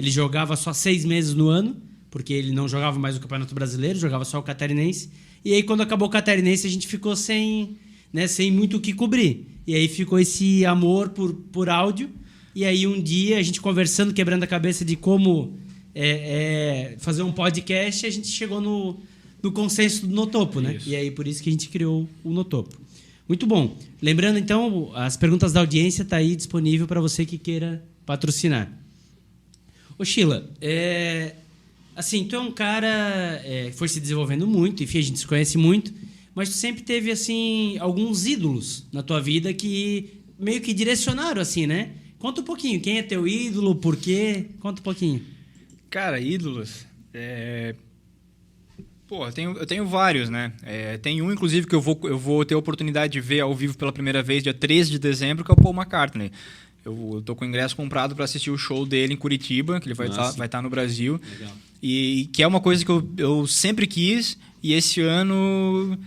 jogava só 6 meses no ano, porque ele não jogava mais o Campeonato Brasileiro, jogava só o Catarinense. E aí quando acabou o Catarinense a gente ficou sem muito o que cobrir. E aí ficou esse amor por áudio. E aí um dia, a gente conversando, quebrando a cabeça de como fazer um podcast, a gente chegou no consenso do Notopo, né? Isso. E aí por isso que a gente criou o Notopo. Muito bom. Lembrando, então, as perguntas da audiência tá aí disponível para você que queira patrocinar. Ô, Sheila, assim, tu é um cara que foi se desenvolvendo muito, enfim, a gente se conhece muito, mas tu sempre teve, assim, alguns ídolos na tua vida que meio que direcionaram, assim, né? Conta um pouquinho, quem é teu ídolo, por quê? Conta um pouquinho. Cara, ídolos... eu tenho vários, né? Tem um, inclusive, que eu vou ter a oportunidade de ver ao vivo pela primeira vez, dia 13 de dezembro, que é o Paul McCartney. Eu tô com o ingresso comprado para assistir o show dele em Curitiba, que ele vai estar no Brasil. Legal. E que é uma coisa que eu sempre quis, e esse ano...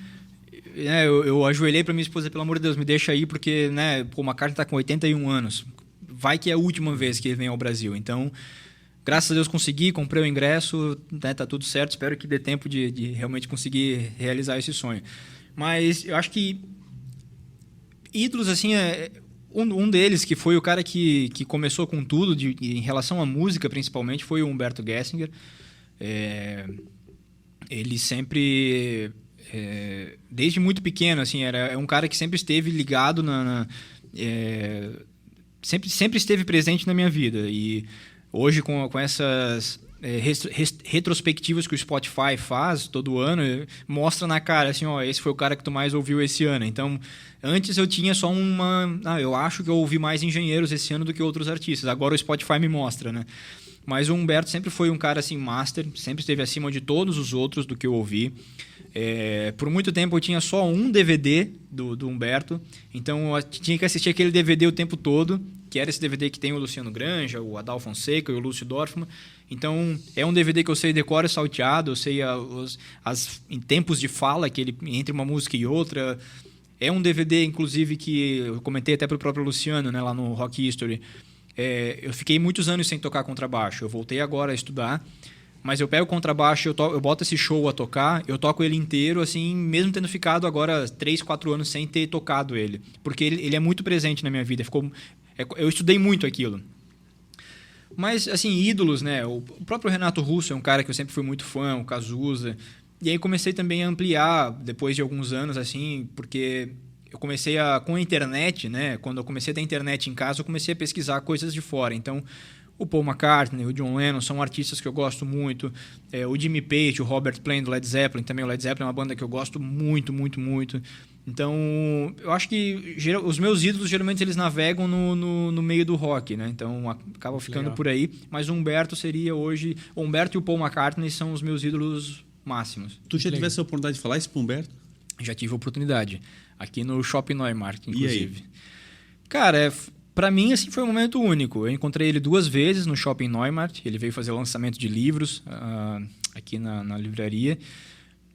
eu ajoelhei para minha esposa, pelo amor de Deus, me deixa aí, porque, né, Paul McCartney está com 81 anos. Vai que é a última vez que ele vem ao Brasil. Então, graças a Deus consegui, comprei o ingresso, né, tá tudo certo. Espero que dê tempo de realmente conseguir realizar esse sonho. Mas eu acho que ídolos, assim, um deles, que foi o cara que começou com tudo, em relação à música principalmente, foi o Humberto Gessinger. Ele sempre, desde muito pequeno, assim, é um cara que sempre esteve ligado sempre esteve presente na minha vida. E hoje, com essas retrospectivas que o Spotify faz todo ano, mostra na cara assim, ó, esse foi o cara que tu mais ouviu esse ano. Então, antes eu tinha só eu acho que eu ouvi mais engenheiros esse ano do que outros artistas. Agora o Spotify me mostra, né? Mas o Humberto sempre foi um cara assim master, sempre esteve acima de todos os outros do que eu ouvi. Por muito tempo eu tinha só um DVD do Humberto, então eu tinha que assistir aquele DVD o tempo todo, que era esse DVD que tem o Luciano Granja, o Adal Fonseca e o Lúcio Dorfman. Então é um DVD que eu sei decor e salteado, eu sei em tempos de fala que ele entre uma música e outra. É um DVD, inclusive, que eu comentei até para o próprio Luciano, né, lá no Rock History. Eu fiquei muitos anos sem tocar contrabaixo, eu voltei agora a estudar. Mas eu pego o contrabaixo, eu boto esse show a tocar, eu toco ele inteiro, assim, mesmo tendo ficado agora 3, 4 anos sem ter tocado ele. Porque ele é muito presente na minha vida. Eu estudei muito aquilo. Mas, assim, ídolos, né? O próprio Renato Russo é um cara que eu sempre fui muito fã, o Cazuza. E aí comecei também a ampliar, depois de alguns anos, assim, porque eu comecei com a internet, né? Quando eu comecei a ter internet em casa, eu comecei a pesquisar coisas de fora. Então, o Paul McCartney, o John Lennon são artistas que eu gosto muito. O Jimmy Page, o Robert Plant do Led Zeppelin. Também o Led Zeppelin é uma banda que eu gosto muito, muito, muito. Então, eu acho que os meus ídolos, geralmente, eles navegam no meio do rock, né? Então, acaba ficando legal por aí. Mas o Humberto seria hoje... O Humberto e o Paul McCartney são os meus ídolos máximos. Tu já tivesse a oportunidade de falar isso pro Humberto? Já tive a oportunidade. Aqui no Shopping Neumarkt, inclusive. E aí? Cara, para mim, assim, foi um momento único. Eu encontrei ele 2 vezes no Shopping Neumarkt. Ele veio fazer o lançamento de livros aqui na livraria.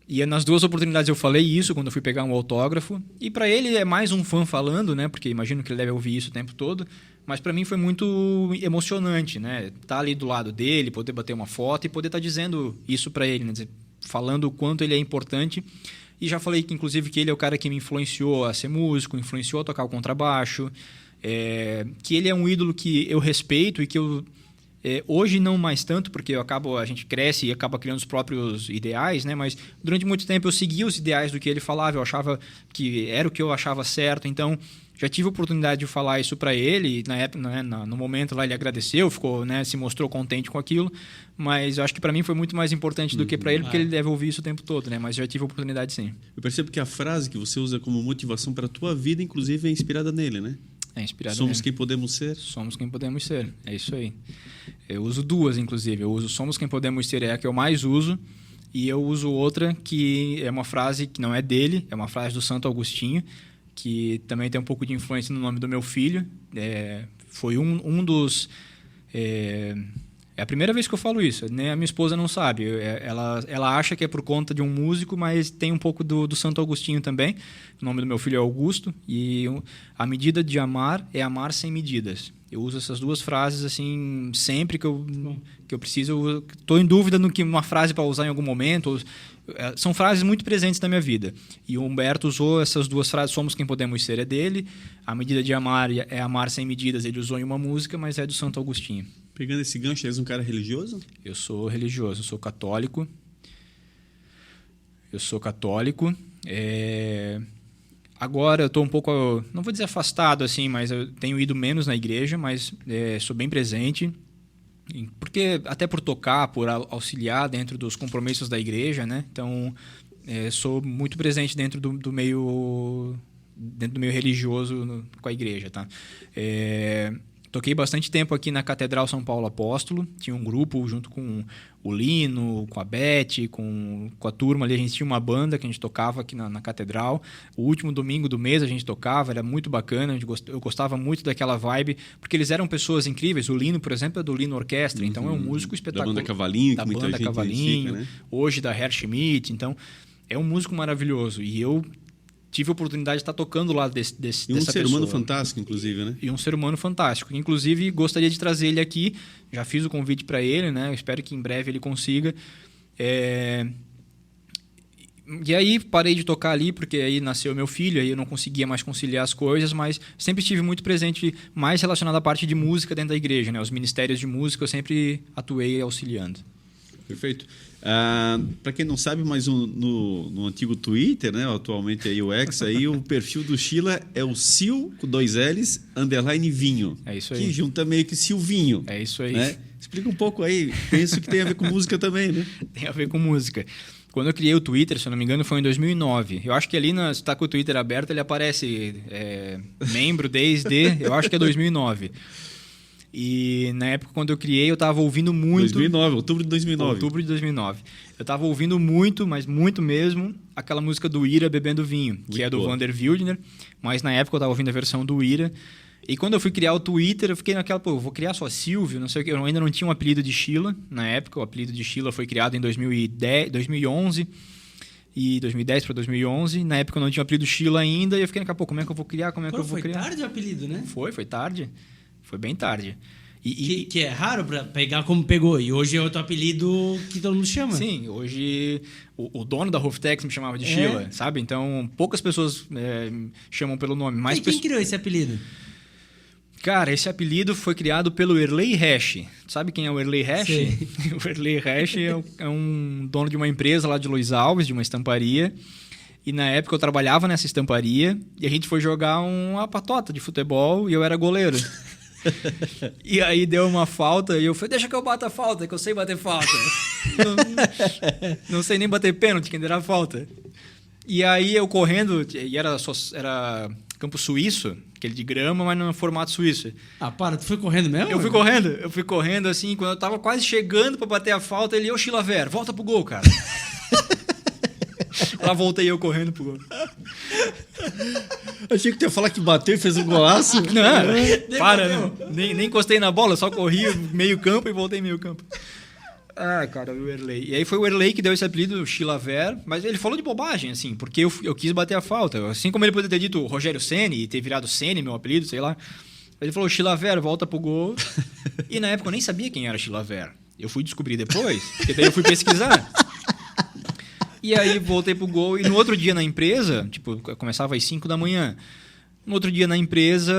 E nas 2 oportunidades eu falei isso, quando eu fui pegar um autógrafo. E para ele é mais um fã falando, né? Porque imagino que ele deve ouvir isso o tempo todo. Mas para mim foi muito emocionante, né? Estar ali do lado dele, poder bater uma foto e poder estar dizendo isso para ele, né? Falando o quanto ele é importante. E já falei que, inclusive, que ele é o cara que me influenciou a ser músico, influenciou a tocar o contrabaixo. Que ele é um ídolo que eu respeito e que eu hoje não mais tanto, porque a gente cresce e acaba criando os próprios ideais, né? Mas durante muito tempo eu seguia os ideais do que ele falava, eu achava que era o que eu achava certo. Então já tive a oportunidade de falar isso para ele, e na época, né, no momento lá ele agradeceu, ficou, né, se mostrou contente com aquilo, mas eu acho que para mim foi muito mais importante do que para ele, porque ele deve ouvir isso o tempo todo, né? Mas já tive a oportunidade, sim. Eu percebo que a frase que você usa como motivação para a tua vida, inclusive, é inspirada nele, né? É inspirado Somos nele. Quem podemos ser. Somos quem podemos ser. É isso aí. Eu uso 2, inclusive. Eu uso Somos quem podemos ser, é a que eu mais uso. E eu uso outra que é uma frase que não é dele, é uma frase do Santo Agostinho, que também tem um pouco de influência no nome do meu filho. Foi um dos... É a primeira vez que eu falo isso, né? A minha esposa não sabe. Ela acha que é por conta de um músico, mas tem um pouco do Santo Agostinho também. O nome do meu filho é Augusto. E a medida de amar é amar sem medidas. Eu uso essas 2 frases assim sempre que eu preciso. Estou em dúvida no que uma frase para usar em algum momento. São frases muito presentes na minha vida. E o Humberto usou essas 2 frases. Somos quem podemos ser é dele. A medida de amar é amar sem medidas. Ele usou em uma música, mas é do Santo Agostinho. Pegando esse gancho, és um cara religioso? Eu sou religioso, eu sou católico. Agora eu estou um pouco, não vou dizer afastado, assim, mas eu tenho ido menos na igreja, mas sou bem presente. Porque, até por tocar, por auxiliar dentro dos compromissos da igreja, né? Então, sou muito presente dentro do meio religioso com a igreja, tá? Toquei bastante tempo aqui na Catedral São Paulo Apóstolo. Tinha um grupo junto com o Lino, com a Beth, com a turma ali. A gente tinha uma banda que a gente tocava aqui na Catedral. O último domingo do mês a gente tocava, era muito bacana. Eu gostava muito daquela vibe, porque eles eram pessoas incríveis. O Lino, por exemplo, é do Lino Orquestra, então é um músico espetacular. Da banda Cavalinho, da que muita banda gente Cavalinho, identifica, né? Hoje da Herr Schmidt. Então, é um músico maravilhoso. E eu tive a oportunidade de estar tocando lá dessa pessoa. E um ser humano fantástico, inclusive, né? E um ser humano fantástico. Inclusive, gostaria de trazer ele aqui. Já fiz o convite para ele, né? Eu espero que em breve ele consiga. E aí, parei de tocar ali, porque aí nasceu meu filho, aí eu não conseguia mais conciliar as coisas, mas sempre estive muito presente, mais relacionado à parte de música dentro da igreja, né? Os ministérios de música eu sempre atuei auxiliando. Perfeito. Para quem não sabe, mas no antigo Twitter, né, atualmente aí o X, aí, o perfil do Sheila é o Sil, com 2 L's, _ vinho. É isso aí. Que junta meio que Silvinho. É isso aí. Né? Explica um pouco aí. Penso que tem a ver com música também, né? Tem a ver com música. Quando eu criei o Twitter, se eu não me engano, foi em 2009. Eu acho que ali, se está com o Twitter aberto, ele aparece membro desde, eu acho que é 2009. E na época, quando eu criei, eu estava ouvindo muito... 2009, outubro de 2009. Outubro de 2009. Eu estava ouvindo muito, mas muito mesmo, aquela música do Ira, Bebendo Vinho, que é do Vander Wildner. Mas na época eu estava ouvindo a versão do Ira. E quando eu fui criar o Twitter, eu fiquei naquela, eu vou criar só Silvio, não sei o que. Eu ainda não tinha um apelido de Sheila na época. O apelido de Sheila foi criado em 2011 e 2010 para 2011. Na época eu não tinha o apelido Sheila ainda. E eu fiquei naquela, como é que eu vou criar? Como é que eu vou criar? Foi tarde o apelido, né? Foi tarde. Foi bem tarde. Que é raro para pegar como pegou. E hoje é outro apelido que todo mundo chama. Sim, hoje o dono da Roftex me chamava de Sheila, sabe? Então poucas pessoas chamam pelo nome. Mas quem criou esse apelido? Cara, esse apelido foi criado pelo Erley Hash. Sabe quem é o Erley Hash? Sim. O Erley Hash é um dono de uma empresa lá de Luiz Alves, de uma estamparia. E na época eu trabalhava nessa estamparia e a gente foi jogar uma patota de futebol e eu era goleiro. E aí deu uma falta e eu falei, deixa que eu bato a falta, que eu sei bater falta. não sei nem bater pênalti, quem dera falta. E aí eu correndo, e era campo suíço, aquele de grama, mas no formato suíço. Tu foi correndo mesmo? Eu fui correndo assim, quando eu tava quase chegando pra bater a falta, ele, Chilaver, volta pro gol, cara. Lá voltei eu correndo pro gol. Achei que tu ia falar que bateu e fez um golaço. Não, para, não. Nem encostei na bola, só corri meio campo e voltei meio campo. Cara, o Erley. E aí foi o Erley que deu esse apelido, Chilaver, mas ele falou de bobagem, assim, porque eu quis bater a falta. Assim como ele poderia ter dito Rogério Ceni e ter virado Ceni, meu apelido, sei lá. Ele falou, Chilaver, volta pro gol. E na época eu nem sabia quem era Chilaver. Eu fui descobrir depois, porque daí eu fui pesquisar. E aí voltei pro gol e no outro dia na empresa, tipo, eu começava às 5 da manhã. No outro dia na empresa...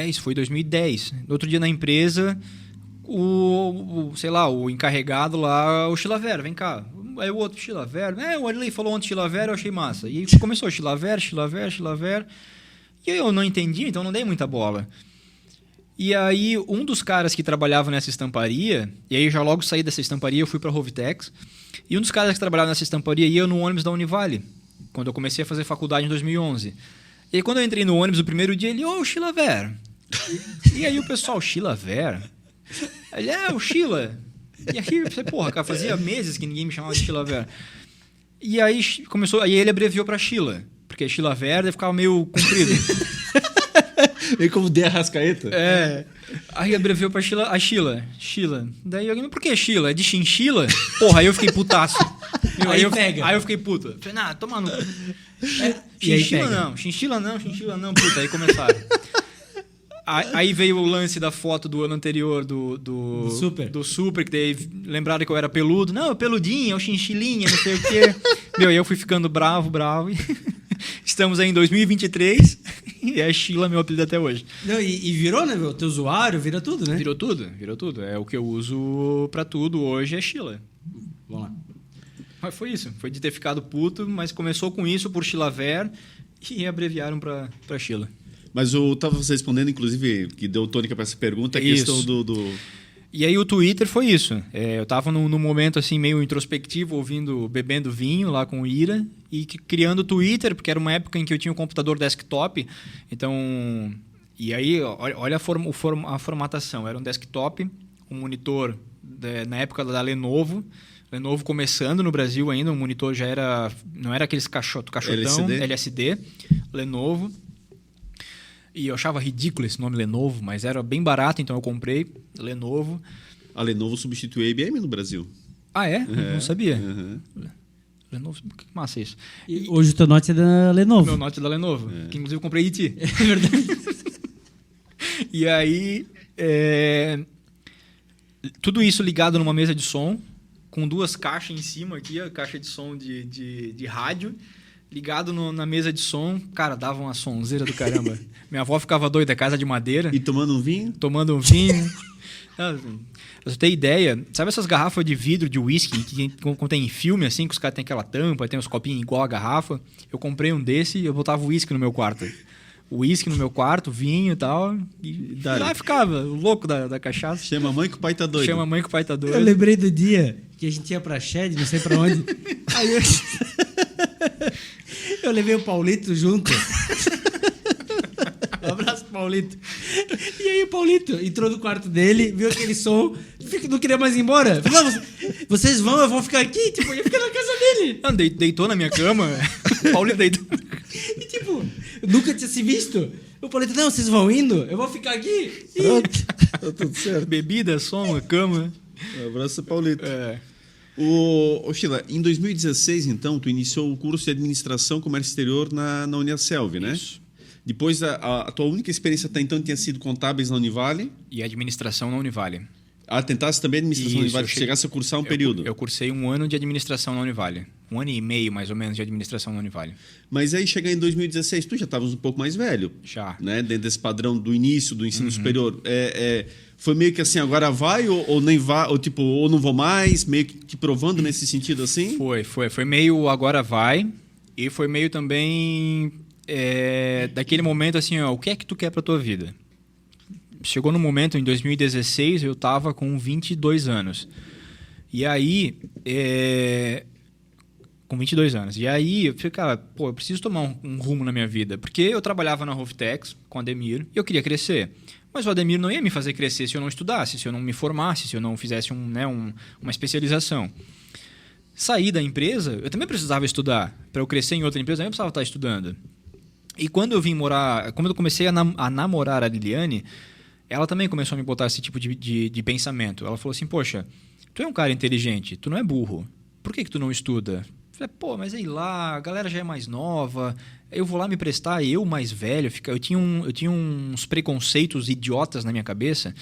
isso foi 2010. No outro dia na empresa... o encarregado lá, o Chilaver, vem cá. Aí o outro, Chilaver. O Arley falou ontem Chilaver, eu achei massa. E aí começou Chilaver. E eu não entendi, então não dei muita bola. E aí um dos caras que trabalhava nessa estamparia, e aí já logo saí dessa estamparia, eu fui pra Rovitex, e um dos caras que trabalhava nessa estamparia ia no ônibus da Univale, quando eu comecei a fazer faculdade em 2011. E aí quando eu entrei no ônibus o primeiro dia, ele, Chilaver. E aí o pessoal, Chilaver? Ele, o Sheila. E aí eu falei, cara, fazia meses que ninguém me chamava de Chilaver. E aí aí ele abreviou pra Sheila, porque Chilaver ficava meio comprido. Meio como de Arrascaeta. Aí abreviou pra Sheila, a Sheila. Daí alguém, por que Sheila? É de chinchila? Aí eu fiquei putaço. Aí eu fiquei puto. Falei, toma no... Chinchila não, puta. Aí começaram. Aí veio o lance da foto do ano anterior do Super, que daí lembraram que eu era peludo. Não, peludinho, é o chinchilinha, não sei o quê. Aí eu fui ficando bravo. Estamos aí em 2023 e é Sheila meu apelido até hoje. Não, e virou, né, meu? Teu usuário, vira tudo, né? Virou tudo. É o que eu uso pra tudo hoje, é Sheila. Vamos lá. Mas foi isso. Foi de ter ficado puto, mas começou com isso por Chilaver e abreviaram pra Sheila. Mas eu estava respondendo, inclusive, que deu tônica para essa pergunta, a questão do... E aí o Twitter foi isso. Eu estava num momento assim meio introspectivo, bebendo vinho lá com o Ira e criando o Twitter, porque era uma época em que eu tinha um computador desktop. Então, e aí olha a formatação. Era um desktop, um monitor na época da Lenovo começando no Brasil ainda, o monitor não era aqueles cachotão, LSD, Lenovo. E eu achava ridículo esse nome Lenovo, mas era bem barato, então eu comprei Lenovo. A Lenovo substituiu a IBM no Brasil. É? Não sabia. Lenovo, que massa isso. E hoje o teu Note é da Lenovo. Meu Note é da Lenovo, que inclusive eu comprei de ti. É verdade. E aí, tudo isso ligado numa mesa de som, com 2 caixas em cima aqui, a caixa de som de rádio, ligado na mesa de som, cara, dava uma sonzeira do caramba. Minha avó ficava doida, casa de madeira. E tomando um vinho? Tomando um vinho. Pra você ter ideia, sabe essas garrafas de vidro de uísque que contém filme, assim, que os caras têm aquela tampa, tem uns copinhos igual a garrafa? Eu comprei um desse e eu botava uísque no meu quarto. Uísque no meu quarto, vinho e tal. E lá ficava, o louco da cachaça. Chama a mãe que o pai tá doido. Chama a mãe que o pai tá doido. Eu lembrei do dia que a gente ia pra Shed, não sei pra onde. Aí eu levei o Paulito junto. Um abraço, Paulito. E aí o Paulito entrou no quarto dele, viu aquele som, não queria mais ir embora. Falou, não, vocês vão, eu vou ficar aqui. Tipo, eu ia ficar na casa dele. Não, deitou na minha cama. O Paulito deitou. E tipo, nunca tinha se visto. O Paulito, não, vocês vão indo, eu vou ficar aqui. Pronto, tá tudo certo. Bebida, som, cama. Um abraço, Paulito. Ô Sheila, em 2016, então, tu iniciou o curso de Administração Comércio Exterior na Uniaselv, né? Isso. Depois, a tua única experiência até então tinha sido contábeis na Univale. E administração na Univale. Tentasse também administração na Univale, chegasse a cursar um período. Eu cursei 1 ano de administração na Univale. 1 ano e meio, mais ou menos, de administração na Univale. Mas aí, chegar em 2016, tu já estavas um pouco mais velho. Já. Né? Dentro desse padrão do início do ensino superior. Foi meio que assim, agora vai ou nem vai, ou tipo, ou não vou mais, meio que provando nesse sentido assim? Foi meio agora vai, e foi meio também daquele momento assim, ó, o que é que tu quer pra tua vida? Chegou no momento, em 2016, eu tava com 22 anos. E aí, com 22 anos. E aí, eu falei, cara, eu preciso tomar um rumo na minha vida. Porque eu trabalhava na Rovtex com o Ademir e eu queria crescer. Mas o Ademir não ia me fazer crescer se eu não estudasse, se eu não me formasse, se eu não fizesse uma especialização. Saí da empresa, eu também precisava estudar. Para eu crescer em outra empresa, eu precisava estar estudando. E quando eu quando eu comecei a namorar a Liliane, ela também começou a me botar esse tipo de pensamento. Ela falou assim, poxa, tu é um cara inteligente, tu não é burro. Por que tu não estuda? Eu falei, mas aí lá, a galera já é mais nova, eu vou lá me prestar, eu mais velho. Eu tinha uns preconceitos idiotas na minha cabeça.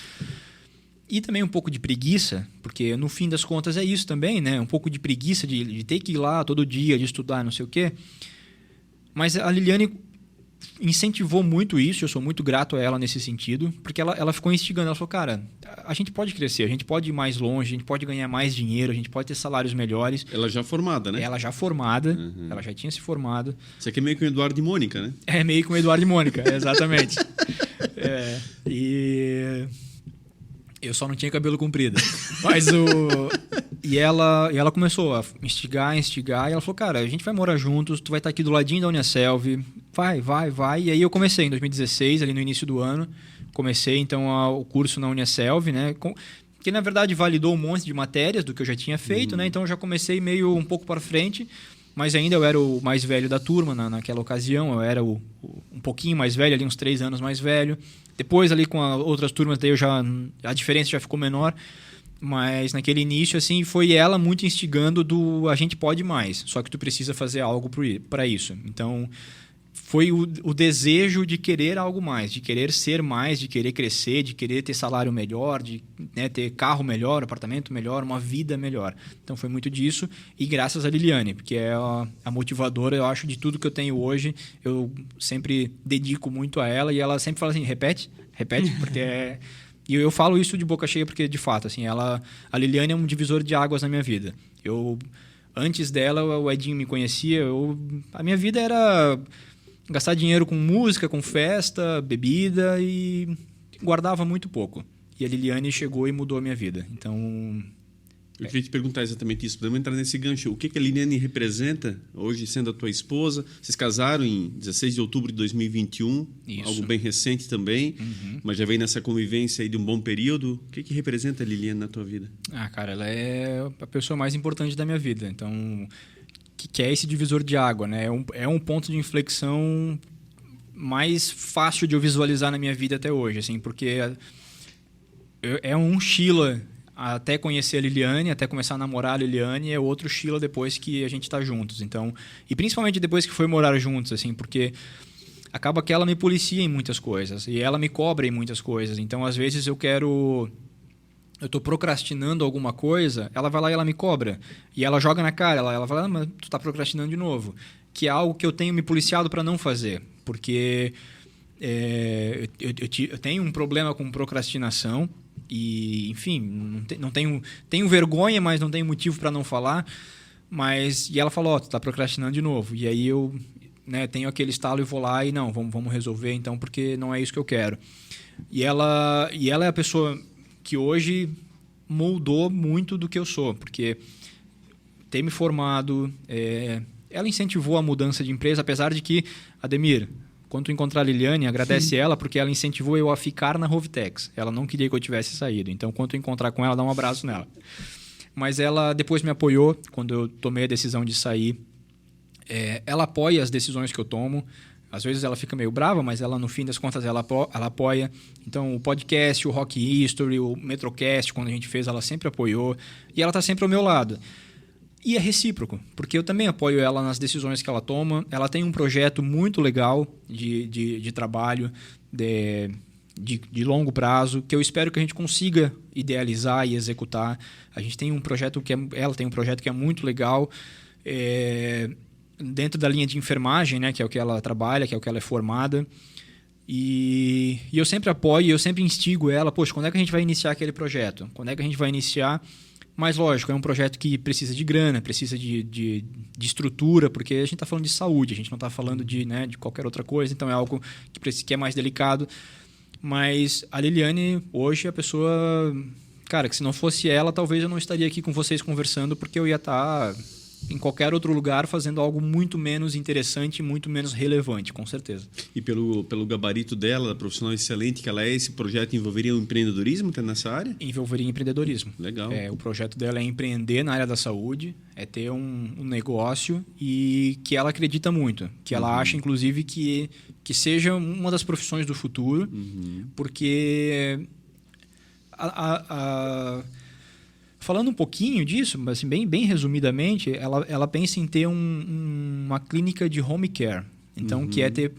E também um pouco de preguiça, porque no fim das contas é isso também, né? Um pouco de preguiça de ter que ir lá todo dia, de estudar, não sei o quê. Mas a Liliane incentivou muito isso, eu sou muito grato a ela nesse sentido, porque ela ficou instigando, ela falou, cara, a gente pode crescer, a gente pode ir mais longe, a gente pode ganhar mais dinheiro, a gente pode ter salários melhores. Ela já formada, né? Ela já formada, ela já tinha se formado. Isso aqui é meio que o Eduardo e Mônica, né? É meio que o Eduardo e Mônica, exatamente. E eu só não tinha cabelo comprido. Mas E ela começou a instigar, e ela falou, cara, a gente vai morar juntos, tu vai estar aqui do ladinho da Uniaselv, vai. E aí eu comecei em 2016, ali no início do ano, comecei então o curso na Uniaselv, né? Que na verdade validou um monte de matérias do que eu já tinha feito, né? Então eu já comecei meio um pouco para frente, mas ainda eu era o mais velho da turma naquela ocasião, eu era um pouquinho mais velho, ali uns 3 anos mais velho. Depois ali com outras turmas, daí a diferença já ficou menor. Mas naquele início, assim, foi ela muito instigando a gente pode mais, só que tu precisa fazer algo para isso. Então, foi o desejo de querer algo mais, de querer ser mais, de querer crescer, de querer ter salário melhor, de ter carro melhor, apartamento melhor, uma vida melhor. Então, foi muito disso. E graças a Liliane, porque é a motivadora, eu acho, de tudo que eu tenho hoje. Eu sempre dedico muito a ela e ela sempre fala assim, repete, porque E eu falo isso de boca cheia porque, de fato, assim, a Liliane é um divisor de águas na minha vida. Antes dela, o Edinho me conhecia, a minha vida era gastar dinheiro com música, com festa, bebida e guardava muito pouco. E a Liliane chegou e mudou a minha vida. Então... Eu queria te perguntar exatamente isso. Podemos entrar nesse gancho. O que a Liliane representa hoje, sendo a tua esposa? Vocês casaram em 16 de outubro de 2021. Isso. Algo bem recente também. Mas já vem nessa convivência aí de um bom período. O que representa a Liliane na tua vida? Cara, ela é a pessoa mais importante da minha vida. Então, que é esse divisor de água, né? É um ponto de inflexão mais fácil de eu visualizar na minha vida até hoje, assim, porque é um Sheila até conhecer a Liliane, até começar a namorar a Liliane, é outro Sheila depois que a gente está juntos. Então, e principalmente depois que foi morar juntos, assim, porque acaba que ela me policia em muitas coisas e ela me cobra em muitas coisas. Então, às vezes eu estou procrastinando alguma coisa, ela vai lá e ela me cobra. E ela joga na cara, ela fala, mas tu está procrastinando de novo. que é algo que eu tenho me policiado para não fazer, porque eu tenho um problema com procrastinação e, enfim, não tenho vergonha, mas não tenho motivo para não falar. E ela falou, tu tá procrastinando de novo. E aí eu, né, tenho aquele estalo e vou lá e não, vamos resolver então, porque não é isso que eu quero. E ela é a pessoa que hoje moldou muito do que eu sou, porque ter me formado, ela incentivou a mudança de empresa, apesar de que, Ademir, quando tu encontrar a Liliane, agradece ela, porque ela incentivou eu a ficar na Rovitex. Ela não queria que eu tivesse saído. Então, quando tu encontrar com ela, dá um abraço nela. Mas ela depois me apoiou quando eu tomei a decisão de sair. Ela apoia as decisões que eu tomo. Às vezes ela fica meio brava, mas ela, no fim das contas, ela apoia. Então, o podcast, o Rock History, o Metrocast, quando a gente fez, ela sempre apoiou. E ela está sempre ao meu lado. E é recíproco, porque eu também apoio ela nas decisões que ela toma. Ela tem um projeto muito legal de trabalho, de longo prazo, que eu espero que a gente consiga idealizar e executar. A gente tem um projeto ela tem um projeto que é muito legal, dentro da linha de enfermagem, né, que é o que ela trabalha, que é o que ela é formada. E eu sempre apoio, eu sempre instigo ela, poxa, quando é que a gente vai iniciar aquele projeto? Quando é que a gente vai iniciar? Mas, lógico, é um projeto que precisa de grana, precisa de estrutura, porque a gente está falando de saúde, a gente não está falando de qualquer outra coisa, então é algo que é mais delicado. Mas a Liliane, hoje, é a pessoa... Cara, que se não fosse ela, talvez eu não estaria aqui com vocês conversando, porque eu ia estar em qualquer outro lugar fazendo algo muito menos interessante, muito menos relevante, com certeza. E pelo gabarito dela, profissional excelente que ela é, esse projeto envolveria o empreendedorismo nessa área? Envolveria empreendedorismo. Legal. O projeto dela é empreender na área da saúde, é ter um negócio e que ela acredita muito, que ela acha, inclusive, que seja uma das profissões do futuro, porque... Falando um pouquinho disso, mas assim, bem resumidamente, ela pensa em ter uma clínica de home care. Então, que é ter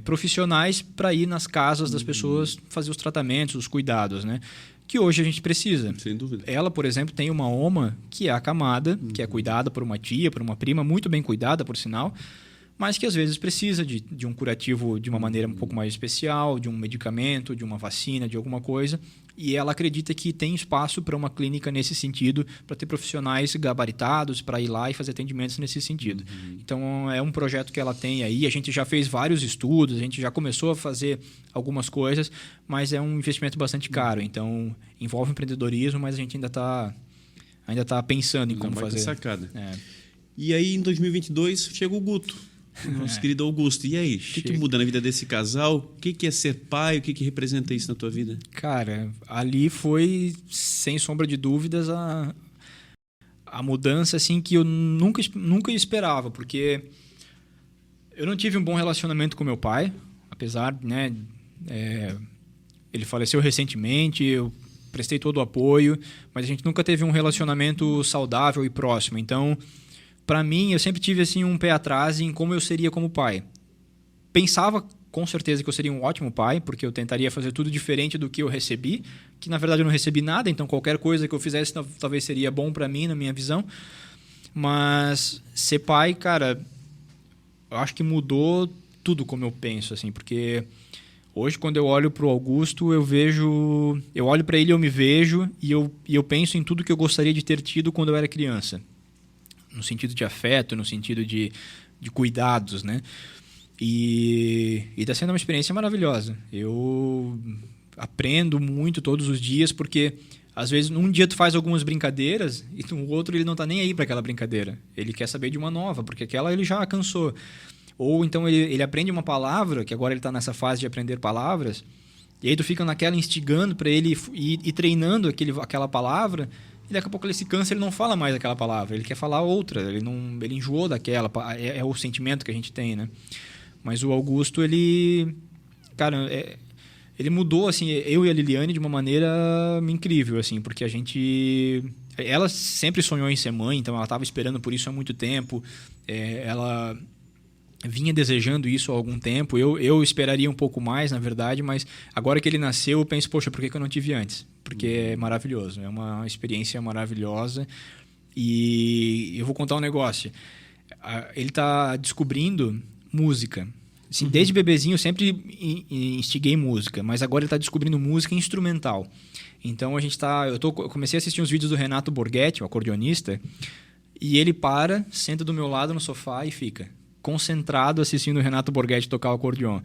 profissionais para ir nas casas das pessoas fazer os tratamentos, os cuidados, né? Que hoje a gente precisa. Sem dúvida. Ela, por exemplo, tem uma OMA que é acamada, que é cuidada por uma tia, por uma prima, muito bem cuidada, por sinal, mas que às vezes precisa de um curativo de uma maneira um pouco mais especial, de um medicamento, de uma vacina, de alguma coisa. E ela acredita que tem espaço para uma clínica nesse sentido, para ter profissionais gabaritados para ir lá e fazer atendimentos nesse sentido. Então, é um projeto que ela tem aí. A gente já fez vários estudos, a gente já começou a fazer algumas coisas, mas é um investimento bastante caro. Então, envolve empreendedorismo, mas a gente ainda tá pensando em como fazer. Sacada. E aí, em 2022, chega o Guto. Nosso querido Augusto. E aí? O que muda na vida desse casal? O que é ser pai? O que representa isso na tua vida? Cara, ali foi, sem sombra de dúvidas, a mudança assim, que eu nunca esperava. Porque eu não tive um bom relacionamento com meu pai. Apesar, né, ele faleceu recentemente, eu prestei todo o apoio. Mas a gente nunca teve um relacionamento saudável e próximo. Então... Para mim, eu sempre tive assim, um pé atrás em como eu seria como pai. Pensava com certeza que eu seria um ótimo pai, porque eu tentaria fazer tudo diferente do que eu recebi, que na verdade eu não recebi nada, então qualquer coisa que eu fizesse talvez seria bom para mim, na minha visão. Mas ser pai, cara, eu acho que mudou tudo como eu penso, assim, porque hoje quando eu olho para o Augusto, eu olho para ele, eu me vejo e eu penso em tudo que eu gostaria de ter tido quando eu era criança. No sentido de afeto, no sentido de cuidados, né? E está sendo uma experiência maravilhosa. Eu aprendo muito todos os dias, porque às vezes num dia tu faz algumas brincadeiras e no outro ele não está nem aí para aquela brincadeira. Ele quer saber de uma nova, porque aquela ele já cansou. Ou então ele aprende uma palavra, que agora ele está nessa fase de aprender palavras, e aí tu fica naquela instigando para ele ir treinando aquela palavra. E daqui a pouco ele se cansa, ele não fala mais aquela palavra, ele quer falar outra, ele enjoou daquela, é o sentimento que a gente tem, né? Mas o Augusto, ele mudou, assim, eu e a Liliane de uma maneira incrível, assim, porque ela sempre sonhou em ser mãe, então ela estava esperando por isso há muito tempo, ela vinha desejando isso há algum tempo, eu esperaria um pouco mais, na verdade, mas agora que ele nasceu, eu penso, poxa, por que eu não tive antes? Porque é maravilhoso, é uma experiência maravilhosa. E eu vou contar um negócio. ele está descobrindo música. Assim, desde bebezinho eu sempre instiguei música, mas agora ele está descobrindo música instrumental. Então eu comecei a assistir uns vídeos do Renato Borghetti, o acordeonista, e ele senta do meu lado no sofá e fica concentrado assistindo o Renato Borghetti tocar o acordeon.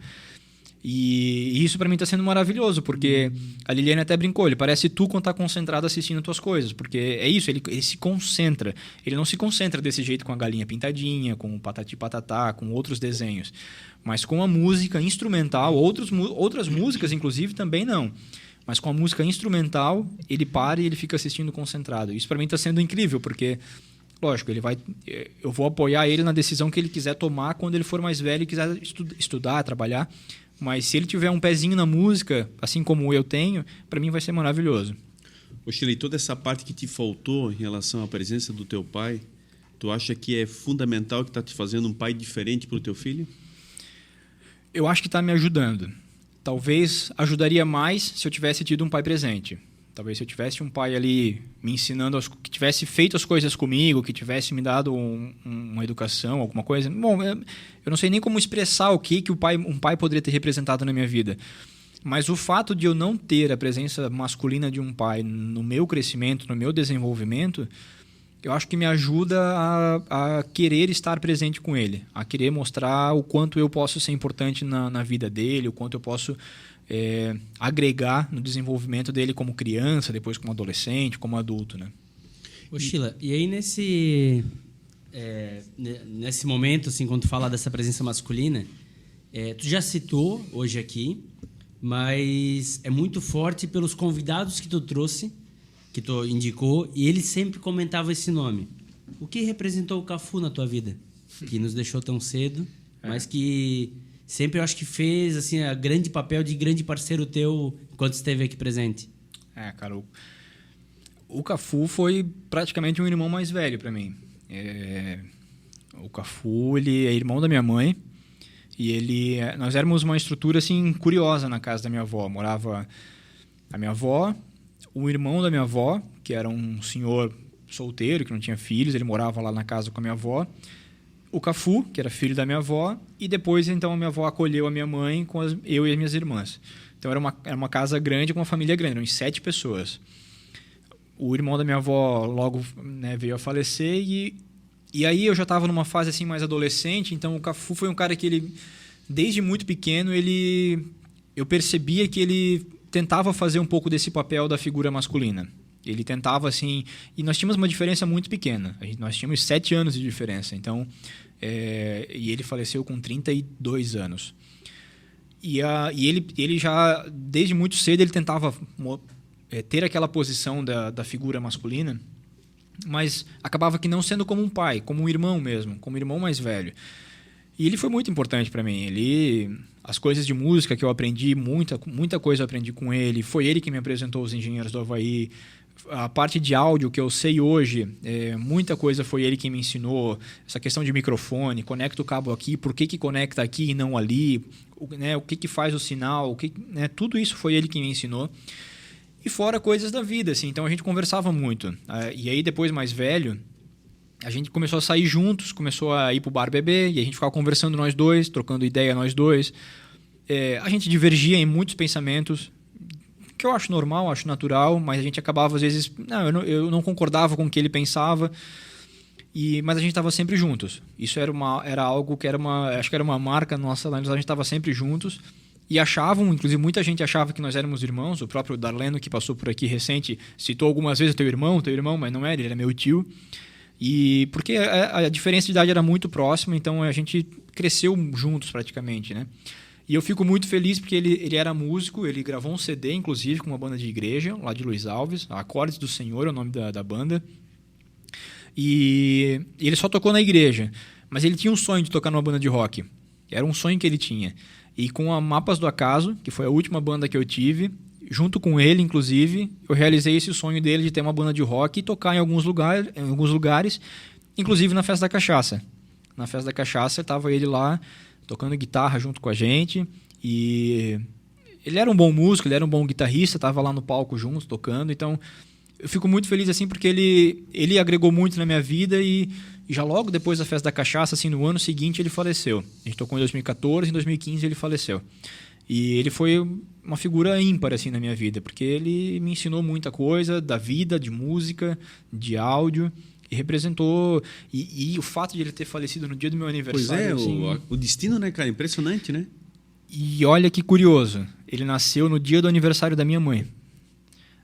E isso para mim está sendo maravilhoso, porque a Liliane até brincou, ele parece tu quando está concentrado assistindo tuas coisas, porque é isso, ele se concentra. Ele não se concentra desse jeito com a galinha pintadinha, com o patati patatá, com outros desenhos, mas com a música instrumental, outras músicas inclusive também não. Mas com a música instrumental, ele para e ele fica assistindo concentrado. Isso para mim está sendo incrível, porque, lógico, eu vou apoiar ele na decisão que ele quiser tomar quando ele for mais velho e quiser estudar, trabalhar. Mas se ele tiver um pezinho na música, assim como eu tenho, para mim vai ser maravilhoso. Ô Shirley, toda essa parte que te faltou em relação à presença do teu pai, tu acha que é fundamental, que está te fazendo um pai diferente para o teu filho? Eu acho que está me ajudando. Talvez ajudaria mais se eu tivesse tido um pai presente. Talvez se eu tivesse um pai ali me ensinando, que tivesse feito as coisas comigo, que tivesse me dado uma educação, alguma coisa. Bom, eu não sei nem como expressar o que um pai poderia ter representado na minha vida. Mas o fato de eu não ter a presença masculina de um pai no meu crescimento, no meu desenvolvimento, eu acho que me ajuda a querer estar presente com ele, a querer mostrar o quanto eu posso ser importante na vida dele, o quanto eu posso agregar no desenvolvimento dele como criança, depois como adolescente, como adulto, né? Ô Sheila, e aí nesse momento, assim, quando tu fala dessa presença masculina, tu já citou hoje aqui, mas é muito forte pelos convidados que tu trouxe, que tu indicou, e ele sempre comentava esse nome. O que representou o Cafu na tua vida? Que nos deixou tão cedo, mas que sempre eu acho que fez assim, a grande papel de grande parceiro teu enquanto esteve aqui presente. Cara, o Cafu foi praticamente um irmão mais velho para mim. O Cafu, ele é irmão da minha mãe e nós éramos uma estrutura assim curiosa na casa da minha avó. Morava a minha avó, o irmão da minha avó, que era um senhor solteiro, que não tinha filhos, ele morava lá na casa com a minha avó. O Cafu, que era filho da minha avó, e depois então a minha avó acolheu a minha mãe com eu e as minhas irmãs. Então era uma casa grande com uma família grande, eram 7 pessoas. O irmão da minha avó logo, né, veio a falecer e aí eu já estava numa fase assim mais adolescente, então o Cafu foi um cara que ele, desde muito pequeno, eu percebia que ele tentava fazer um pouco desse papel da figura masculina. Ele tentava assim, e nós tínhamos uma diferença muito pequena, nós tínhamos 7 anos de diferença, então e ele faleceu com 32 anos. E ele já, desde muito cedo, ele tentava ter aquela posição da figura masculina, mas acabava que não sendo como um pai, como um irmão mesmo, como um irmão mais velho. E ele foi muito importante para mim. As coisas de música que eu aprendi, muita coisa eu aprendi com ele. Foi ele que me apresentou os Engenheiros do Havaí. A parte de áudio que eu sei hoje, muita coisa foi ele que me ensinou. Essa questão de microfone, conecta o cabo aqui, por que conecta aqui e não ali, o que faz o sinal, tudo isso foi ele que me ensinou. E fora coisas da vida, assim, então a gente conversava muito. E aí depois, mais velho, a gente começou a sair juntos, começou a ir pro bar beber, e a gente ficava conversando nós dois, trocando ideia nós dois. A gente divergia em muitos pensamentos, que eu acho normal, acho natural, mas a gente acabava às vezes... eu não concordava com o que ele pensava, mas a gente estava sempre juntos. Isso era algo que acho que era uma marca nossa, a gente estava sempre juntos. E inclusive muita gente achava que nós éramos irmãos. O próprio Darleno, que passou por aqui recente, citou algumas vezes teu irmão, mas não era, ele era meu tio. E porque a diferença de idade era muito próxima, então a gente cresceu juntos praticamente, né? E eu fico muito feliz porque ele era músico, ele gravou um CD, inclusive, com uma banda de igreja, lá de Luiz Alves, Acordes do Senhor é o nome da banda. E ele só tocou na igreja, mas ele tinha um sonho de tocar numa banda de rock. Era um sonho que ele tinha. E com a Mapas do Acaso, que foi a última banda que eu tive, junto com ele, inclusive, eu realizei esse sonho dele de ter uma banda de rock e tocar em alguns lugares, inclusive na Festa da Cachaça. Na Festa da Cachaça estava ele lá, tocando guitarra junto com a gente, e ele era um bom músico, ele era um bom guitarrista, estava lá no palco junto, tocando, então eu fico muito feliz assim porque ele agregou muito na minha vida e já logo depois da Festa da Cachaça, assim, no ano seguinte, ele faleceu. A gente tocou em 2014, em 2015 ele faleceu. E ele foi uma figura ímpar assim, na minha vida, porque ele me ensinou muita coisa da vida, de música, de áudio, e representou... E o fato de ele ter falecido no dia do meu aniversário... Pois é, assim, o destino, né, cara? Impressionante, né? E olha que curioso, ele nasceu no dia do aniversário da minha mãe.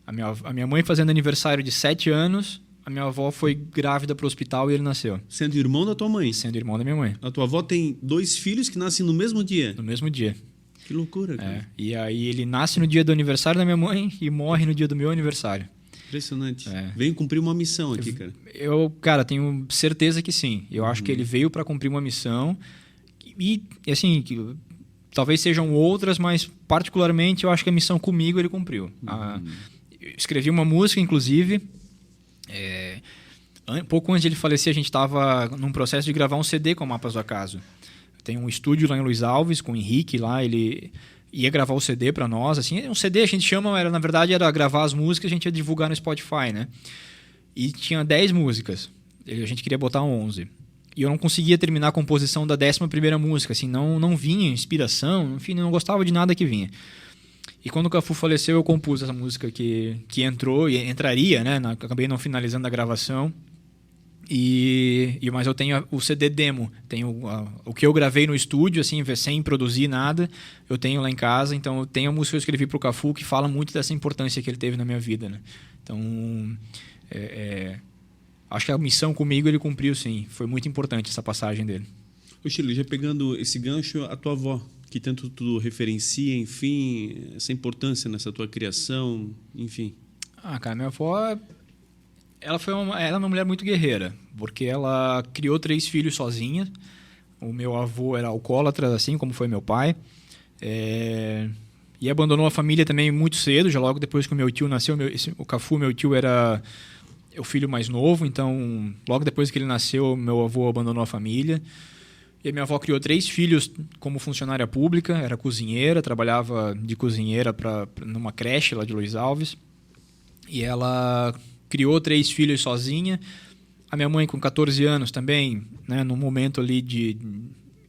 A minha mãe fazendo aniversário de 7 anos... A minha avó foi grávida para o hospital e ele nasceu. Sendo irmão da tua mãe. Sendo irmão da minha mãe. A tua avó tem 2 filhos que nascem no mesmo dia. No mesmo dia. Que loucura, cara. É. E aí ele nasce no dia do aniversário da minha mãe e morre no dia do meu aniversário. Impressionante. É. Veio cumprir uma missão aqui, cara. Eu, cara, tenho certeza que sim. Eu acho que ele veio para cumprir uma missão. E, assim, talvez sejam outras, mas particularmente eu acho que a missão comigo ele cumpriu. Eu escrevi uma música, inclusive... pouco antes de ele falecer, a gente estava num processo de gravar um CD com Mapas do Acaso. Tem um estúdio lá em Luiz Alves, com o Henrique lá, ele ia gravar o CD para nós. Assim, um CD a gente chama, na verdade era gravar as músicas, a gente ia divulgar no Spotify, né? E tinha 10 músicas, a gente queria botar 11. E eu não conseguia terminar a composição da 11ª música, assim, não vinha inspiração, enfim, não gostava de nada que vinha. E quando o Cafu faleceu, eu compus essa música que entrou e entraria, né? Acabei não finalizando a gravação. Mas eu tenho o CD demo, tenho o que eu gravei no estúdio, assim, sem produzir nada, eu tenho lá em casa. Então, eu tenho a música que eu escrevi para o Cafu que fala muito dessa importância que ele teve na minha vida, né? Então, acho que a missão comigo ele cumpriu, sim. Foi muito importante essa passagem dele. Ô, Chile, já pegando esse gancho, a tua avó, que tanto tu referencia, enfim, essa importância nessa tua criação, enfim. Cara, minha avó, ela é uma mulher muito guerreira, porque ela criou 3 filhos sozinha. O meu avô era alcoólatra, assim como foi meu pai, e abandonou a família também muito cedo, já logo depois que o meu tio nasceu. O Cafu, meu tio, era o filho mais novo, então logo depois que ele nasceu, meu avô abandonou a família. E a minha avó criou 3 filhos como funcionária pública, era cozinheira, trabalhava de cozinheira numa creche lá de Luiz Alves. E ela criou 3 filhos sozinha. A minha mãe, com 14 anos também, né, num momento ali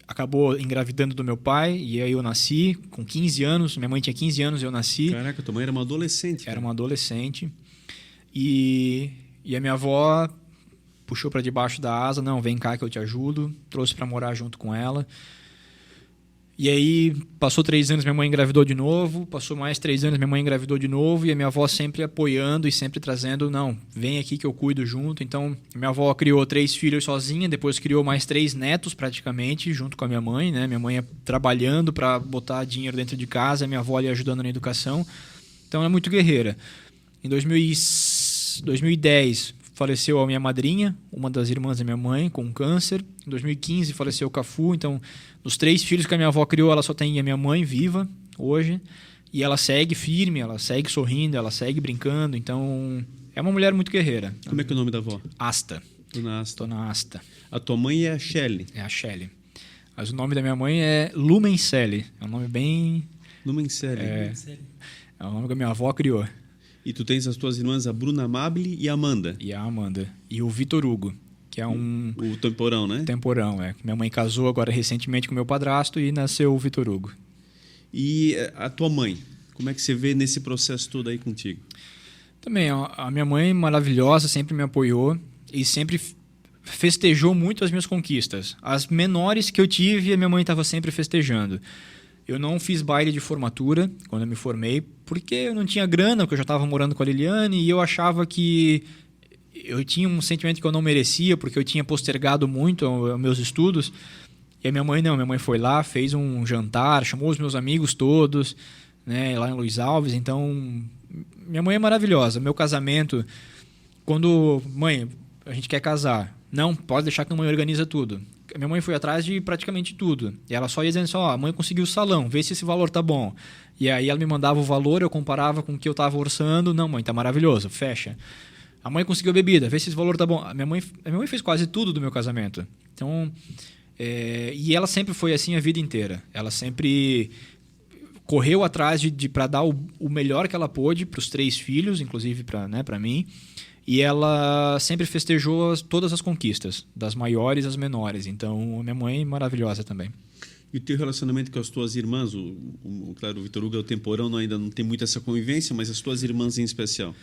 acabou engravidando do meu pai, e aí eu nasci com 15 anos. Minha mãe tinha 15 anos e eu nasci. Caraca, tua mãe era uma adolescente. Era uma adolescente. E a minha avó puxou para debaixo da asa, não, vem cá que eu te ajudo, trouxe para morar junto com ela. E aí, passou 3 anos, minha mãe engravidou de novo, passou mais 3 anos, minha mãe engravidou de novo, e a minha avó sempre apoiando e sempre trazendo, não, vem aqui que eu cuido junto. Então, minha avó criou 3 filhos sozinha, depois criou mais 3 netos praticamente, junto com a minha mãe, né? Minha mãe trabalhando para botar dinheiro dentro de casa, a minha avó ali ajudando na educação. Então, ela é muito guerreira. Em 2010, faleceu a minha madrinha, uma das irmãs da minha mãe, com câncer. Em 2015 faleceu o Cafu. Então, dos 3 filhos que a minha avó criou, ela só tem a minha mãe viva hoje. E ela segue firme, ela segue sorrindo, ela segue brincando. Então, é uma mulher muito guerreira. Como é que é o nome da avó? Asta. Dona Asta. Dona Asta. A tua mãe é a Shelley. É a Shelley. Mas o nome da minha mãe é Lumencelli. É um nome bem... Lumencelli. É o nome que a minha avó criou. E tu tens as tuas irmãs, a Bruna Amabile e a Amanda. E a Amanda. E o Vitor Hugo, que é um... O temporão, né? Temporão, é. Minha mãe casou agora recentemente com meu padrasto e nasceu o Vitor Hugo. E a tua mãe? Como é que você vê nesse processo todo aí contigo? Também, a minha mãe maravilhosa, sempre me apoiou e sempre festejou muito as minhas conquistas. As menores que eu tive, a minha mãe estava sempre festejando. Eu não fiz baile de formatura quando eu me formei, porque eu não tinha grana, porque eu já estava morando com a Liliane, e eu achava que eu tinha um sentimento que eu não merecia, porque eu tinha postergado muito os meus estudos. E a minha mãe não, minha mãe foi lá, fez um jantar, chamou os meus amigos todos, né, lá em Luiz Alves. Então, minha mãe é maravilhosa. Meu casamento, quando, mãe, a gente quer casar, não, pode deixar que a mãe organiza tudo. A minha mãe foi atrás de praticamente tudo. E ela só ia dizendo assim, a mãe conseguiu o salão, vê se esse valor tá bom. E aí ela me mandava o valor, eu comparava com o que eu estava orçando. Não, mãe, tá maravilhoso, fecha. A mãe conseguiu a bebida, vê se esse valor tá bom. A minha mãe fez quase tudo do meu casamento. Então, e ela sempre foi assim a vida inteira. Ela sempre correu atrás para dar o melhor que ela pôde para os 3 filhos, inclusive para mim. E ela sempre festejou todas as conquistas, das maiores às menores. Então, a minha mãe é maravilhosa também. E o teu relacionamento com as tuas irmãs? Claro, o Vitor Hugo é o temporão, ainda não tem muito essa convivência, mas as tuas irmãs em especial?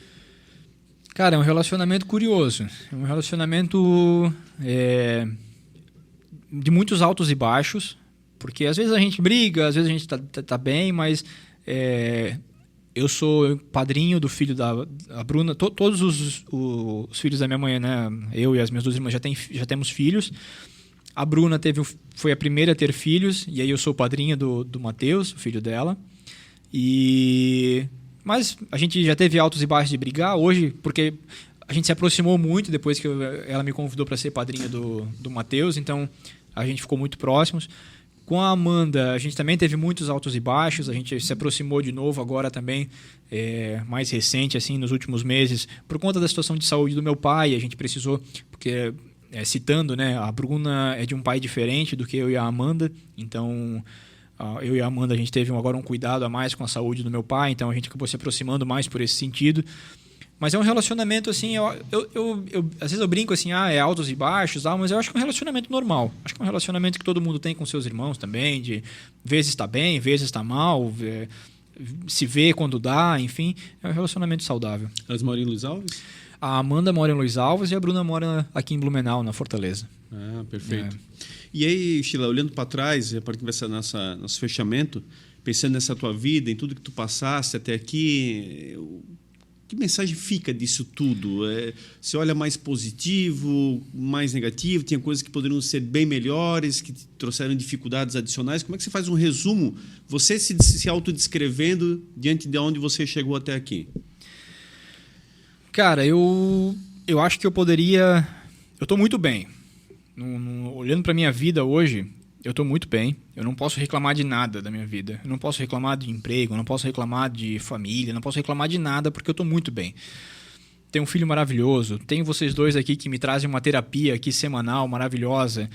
Cara, é um relacionamento curioso. É um relacionamento de muitos altos e baixos, porque às vezes a gente briga, às vezes a gente tá bem, mas eu sou padrinho do filho da Bruna. Todos os filhos da minha mãe, né? Eu e as minhas 2 irmãs já temos filhos. A Bruna foi a primeira a ter filhos, e aí eu sou padrinho do Matheus, o filho dela. Mas a gente já teve altos e baixos de brigar hoje, porque a gente se aproximou muito depois que ela me convidou para ser padrinha do Matheus, então a gente ficou muito próximos. Com a Amanda, a gente também teve muitos altos e baixos, a gente se aproximou de novo agora também, mais recente, assim, nos últimos meses, por conta da situação de saúde do meu pai. A gente precisou, porque, citando, né, a Bruna é de um pai diferente do que eu e a Amanda, então eu e a Amanda a gente teve agora um cuidado a mais com a saúde do meu pai, então a gente acabou se aproximando mais por esse sentido. Mas é um relacionamento, assim, às vezes eu brinco assim, é altos e baixos, mas eu acho que é um relacionamento normal. Acho que é um relacionamento que todo mundo tem com seus irmãos também, de vezes está bem, vezes está mal, se vê quando dá, enfim, é um relacionamento saudável. Elas moram em Luiz Alves? A Amanda mora em Luiz Alves e a Bruna mora aqui em Blumenau, na Fortaleza. Ah, perfeito. E aí, Sheila, olhando para trás, a partir desse nosso fechamento, pensando nessa tua vida, em tudo que tu passaste até aqui, que mensagem fica disso tudo? Você olha mais positivo, mais negativo? Tinha coisas que poderiam ser bem melhores, que trouxeram dificuldades adicionais? Como é que você faz um resumo, você se autodescrevendo diante de onde você chegou até aqui? Cara, eu acho que eu poderia... Eu estou muito bem. Olhando para a minha vida hoje, eu estou muito bem. Eu não posso reclamar de nada da minha vida. Eu não posso reclamar de emprego, eu não posso reclamar de família, eu não posso reclamar de nada porque eu estou muito bem. Tenho um filho maravilhoso. Tenho vocês 2 aqui que me trazem uma terapia aqui semanal maravilhosa.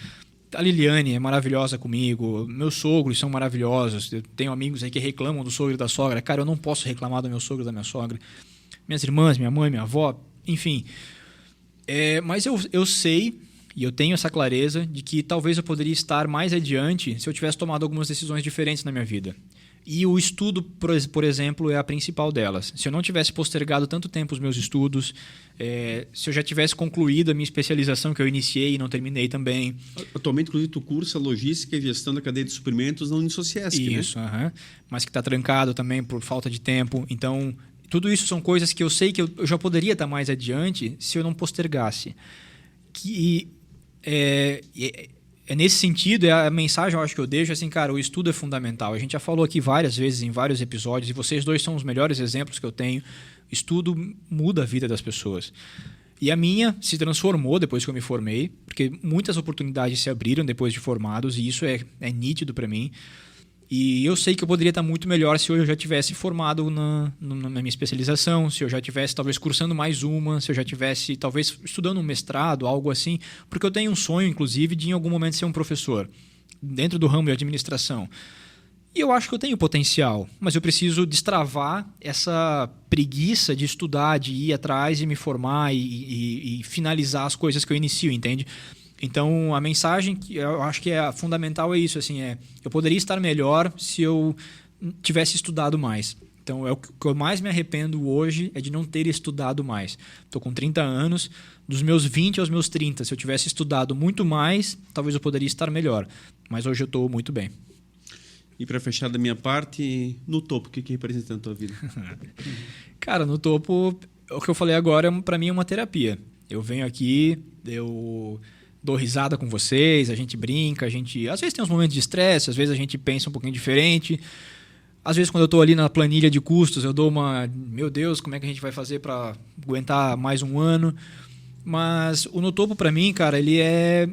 A Liliane é maravilhosa comigo. Meus sogros são maravilhosos. Eu tenho amigos aí que reclamam do sogro e da sogra. Cara, eu não posso reclamar do meu sogro e da minha sogra. Minhas irmãs, minha mãe, minha avó, enfim. Mas eu sei... E eu tenho essa clareza de que talvez eu poderia estar mais adiante se eu tivesse tomado algumas decisões diferentes na minha vida. E o estudo, por exemplo, é a principal delas. Se eu não tivesse postergado tanto tempo os meus estudos, se eu já tivesse concluído a minha especialização que eu iniciei e não terminei também. Atualmente, inclusive, tu cursa logística e gestão da cadeia de suprimentos na Unisociesc, isso, né? Mas que está trancado também por falta de tempo. Então, tudo isso são coisas que eu sei que eu já poderia estar mais adiante se eu não postergasse. Nesse sentido, a mensagem eu acho que eu deixo assim, cara, o estudo é fundamental. A gente já falou aqui várias vezes em vários episódios, e vocês 2 são os melhores exemplos que eu tenho. Estudo muda a vida das pessoas. E a minha se transformou depois que eu me formei, porque muitas oportunidades se abriram depois de formados, e isso é nítido para mim. E eu sei que eu poderia estar muito melhor se eu já tivesse formado na minha especialização, se eu já tivesse talvez cursando mais uma, se eu já tivesse talvez estudando um mestrado, algo assim, porque eu tenho um sonho, inclusive, de em algum momento ser um professor dentro do ramo de administração. E eu acho que eu tenho potencial, mas eu preciso destravar essa preguiça de estudar, de ir atrás e me formar e finalizar as coisas que eu inicio, entende? Então, a mensagem que eu acho que é fundamental é isso, assim, eu poderia estar melhor se eu tivesse estudado mais. Então, o que eu mais me arrependo hoje é de não ter estudado mais. Estou com 30 anos, dos meus 20 aos meus 30, se eu tivesse estudado muito mais, talvez eu poderia estar melhor. Mas hoje eu estou muito bem. E para fechar da minha parte, no topo, o que representa na tua vida? Cara, no topo, o que eu falei agora, para mim é uma terapia. Eu venho aqui, eu dou risada com vocês, a gente brinca, às vezes tem uns momentos de estresse, às vezes a gente pensa um pouquinho diferente. Às vezes, quando eu estou ali na planilha de custos, eu dou meu Deus, como é que a gente vai fazer para aguentar mais um ano? Mas o No Topo, para mim, cara, ele é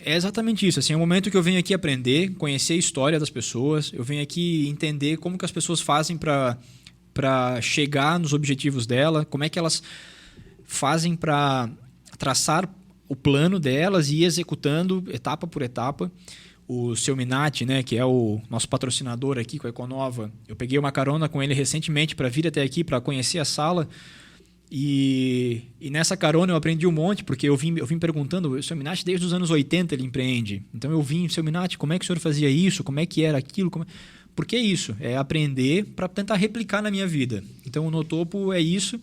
exatamente isso. Assim, é um momento que eu venho aqui aprender, conhecer a história das pessoas, eu venho aqui entender como que as pessoas fazem para chegar nos objetivos dela, como é que elas fazem para traçar o plano delas e ir executando etapa por etapa. o seu Minati, né, que é o nosso patrocinador aqui com a Econova. Eu peguei uma carona com ele recentemente para vir até aqui para conhecer a sala. E nessa carona eu aprendi um monte, porque eu vim perguntando, o seu Minati desde os anos 80 ele empreende. Então eu vim, seu Minati, como é que o senhor fazia isso? Como é que era aquilo? Por que isso? É aprender para tentar replicar na minha vida. Então o No Topo é isso.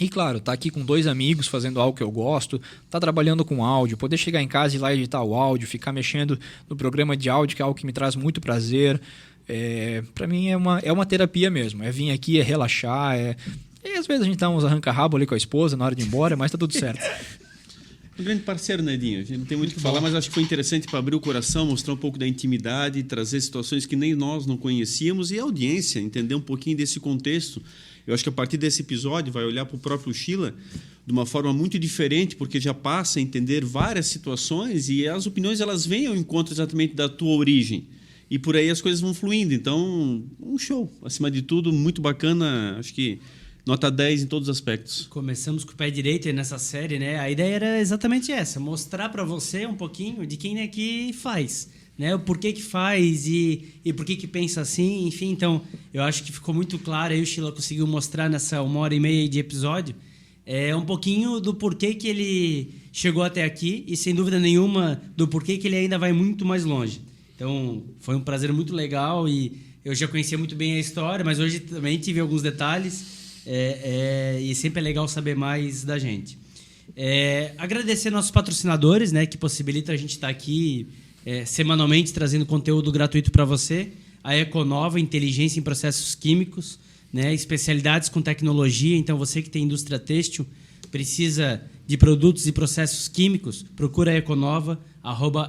E claro, tá aqui com 2 amigos fazendo algo que eu gosto, tá trabalhando com áudio, poder chegar em casa e ir lá editar o áudio, ficar mexendo no programa de áudio, que é algo que me traz muito prazer. Para mim é uma terapia mesmo. É vir aqui, é relaxar, E às vezes a gente dá uns arranca-rabo ali com a esposa na hora de ir embora, mas tá tudo certo. Um grande parceiro, né, Edinho? A gente não tem muito o que falar, mas acho que foi interessante para abrir o coração, mostrar um pouco da intimidade, trazer situações que nem nós não conhecíamos e a audiência entender um pouquinho desse contexto. Eu acho que a partir desse episódio vai olhar para o próprio Sheila de uma forma muito diferente, porque já passa a entender várias situações e as opiniões elas vêm ao encontro exatamente da tua origem. E por aí as coisas vão fluindo. Então, um show. Acima de tudo, muito bacana. Acho que nota 10 em todos os aspectos. Começamos com o pé direito nessa série, né? A ideia era exatamente essa, mostrar para você um pouquinho de quem é que faz, né? O porquê que faz e por que pensa assim, enfim. Então, eu acho que ficou muito claro, aí o Sheila conseguiu mostrar nessa 1h30 de episódio, um pouquinho do porquê que ele chegou até aqui e, sem dúvida nenhuma, do porquê que ele ainda vai muito mais longe. Então, foi um prazer muito legal e eu já conhecia muito bem a história, mas hoje também tive alguns detalhes. E sempre é legal saber mais da gente. Agradecer nossos patrocinadores, né, que possibilitam a gente estar aqui semanalmente trazendo conteúdo gratuito para você. A Econova, inteligência em processos químicos, né, especialidades com tecnologia. Então, você que tem indústria têxtil, precisa de produtos e processos químicos, procura a Econova,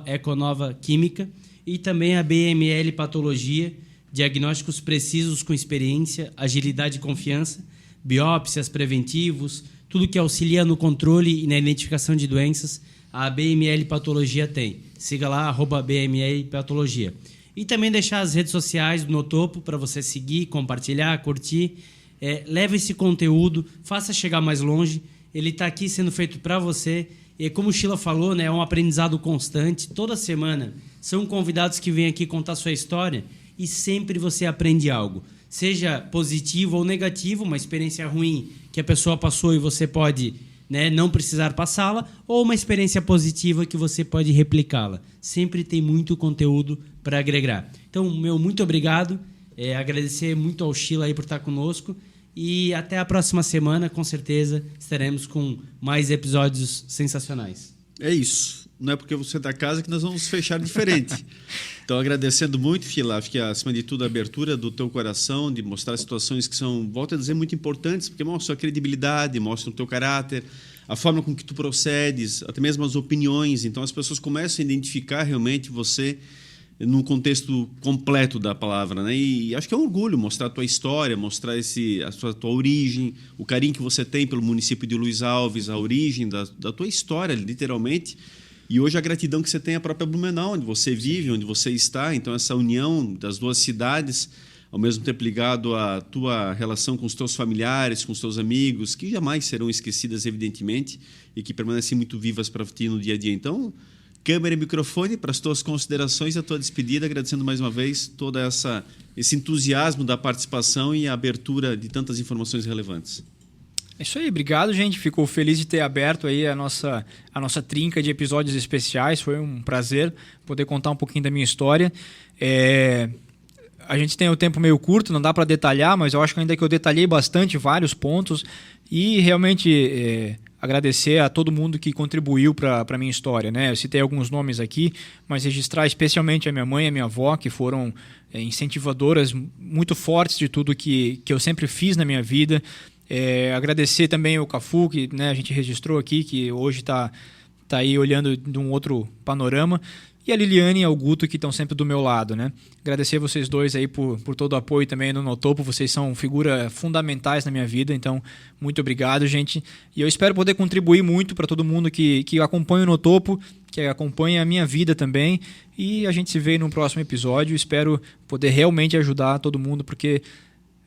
@econovaquímica. E também a BML Patologia, diagnósticos precisos com experiência, agilidade e confiança, biópsias, preventivos, tudo que auxilia no controle e na identificação de doenças, a BML Patologia tem. Siga lá, @BML Patologia. E também deixar as redes sociais do No Topo para você seguir, compartilhar, curtir. Leve esse conteúdo, faça chegar mais longe. Ele está aqui sendo feito para você. E como o Sheila falou, né, é um aprendizado constante. Toda semana são convidados que vêm aqui contar sua história e sempre você aprende algo. Seja positivo ou negativo, uma experiência ruim que a pessoa passou e você pode, né, não precisar passá-la, ou uma experiência positiva que você pode replicá-la. Sempre tem muito conteúdo para agregar. Então, muito obrigado. Agradecer muito ao Sheila aí por estar conosco. E até a próxima semana, com certeza, estaremos com mais episódios sensacionais. É isso. Não é porque você é da casa que nós vamos fechar diferente. Então, agradecendo muito, Sheila, acho que, acima de tudo, a abertura do teu coração, de mostrar situações que são, volto a dizer, muito importantes, porque mostram a credibilidade, mostram o teu caráter, a forma com que tu procedes, até mesmo as opiniões. Então, as pessoas começam a identificar realmente você num contexto completo da palavra, né? E acho que é um orgulho mostrar a tua história, mostrar a tua origem, o carinho que você tem pelo município de Luiz Alves, a origem da tua história, literalmente. E hoje a gratidão que você tem à própria Blumenau, onde você vive, onde você está. Então, essa união das duas cidades, ao mesmo tempo ligado à tua relação com os teus familiares, com os teus amigos, que jamais serão esquecidas, evidentemente, e que permanecem muito vivas para ti no dia a dia. Então, câmera e microfone para as tuas considerações e a tua despedida, agradecendo mais uma vez todo esse entusiasmo da participação e a abertura de tantas informações relevantes. É isso aí, obrigado, gente. Fico feliz de ter aberto aí a nossa trinca de episódios especiais. Foi um prazer poder contar um pouquinho da minha história. A gente tem o tempo meio curto, não dá para detalhar, mas eu acho que ainda que eu detalhei bastante vários pontos e realmente agradecer a todo mundo que contribuiu para a minha história, né? Eu citei alguns nomes aqui, mas registrar especialmente a minha mãe e a minha avó, que foram incentivadoras muito fortes de tudo que eu sempre fiz na minha vida. Agradecer também o Cafu, que, né, a gente registrou aqui, que hoje está aí olhando de um outro panorama, e a Liliane e o Guto, que estão sempre do meu lado, né? Agradecer vocês dois aí por todo o apoio também no No Topo. Vocês são figuras fundamentais na minha vida, então muito obrigado, gente. E eu espero poder contribuir muito para todo mundo que acompanha o No Topo, que acompanha a minha vida também, e a gente se vê no próximo episódio. Espero poder realmente ajudar todo mundo, porque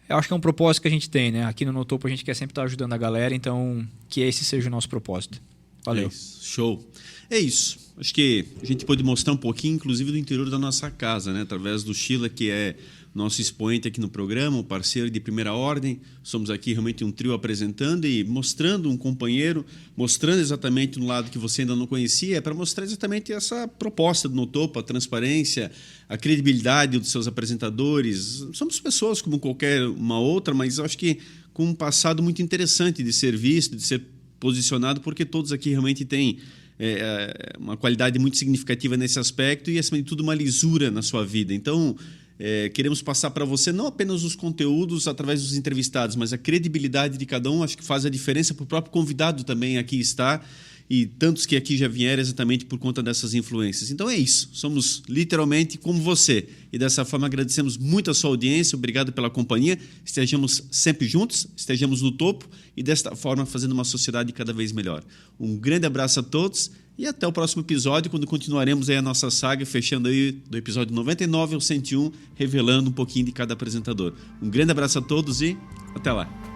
eu acho que é um propósito que a gente tem, né? Aqui no No Topo a gente quer sempre estar ajudando a galera, então que esse seja o nosso propósito. Valeu. É isso. Show. É isso. Acho que a gente pode mostrar um pouquinho, inclusive, do interior da nossa casa, né? Através do Sheila, que é nosso expoente aqui no programa, um parceiro de primeira ordem. Somos aqui realmente um trio apresentando e mostrando um companheiro, mostrando exatamente um lado que você ainda não conhecia, para mostrar exatamente essa proposta do No Topo, a transparência, a credibilidade dos seus apresentadores. Somos pessoas como qualquer uma outra, mas eu acho que com um passado muito interessante de ser visto, de ser posicionado, porque todos aqui realmente têm uma qualidade muito significativa nesse aspecto e, acima de tudo, uma lisura na sua vida. Então, queremos passar para você não apenas os conteúdos através dos entrevistados, mas a credibilidade de cada um. Acho que faz a diferença para o próprio convidado também aqui estar, e tantos que aqui já vieram exatamente por conta dessas influências. Então é isso, somos literalmente como você, e dessa forma agradecemos muito a sua audiência, obrigado pela companhia, estejamos sempre juntos, estejamos no topo e desta forma fazendo uma sociedade cada vez melhor. Um grande abraço a todos e até o próximo episódio, quando continuaremos aí a nossa saga, fechando aí do episódio 99 ao 101, revelando um pouquinho de cada apresentador. Um grande abraço a todos e até lá.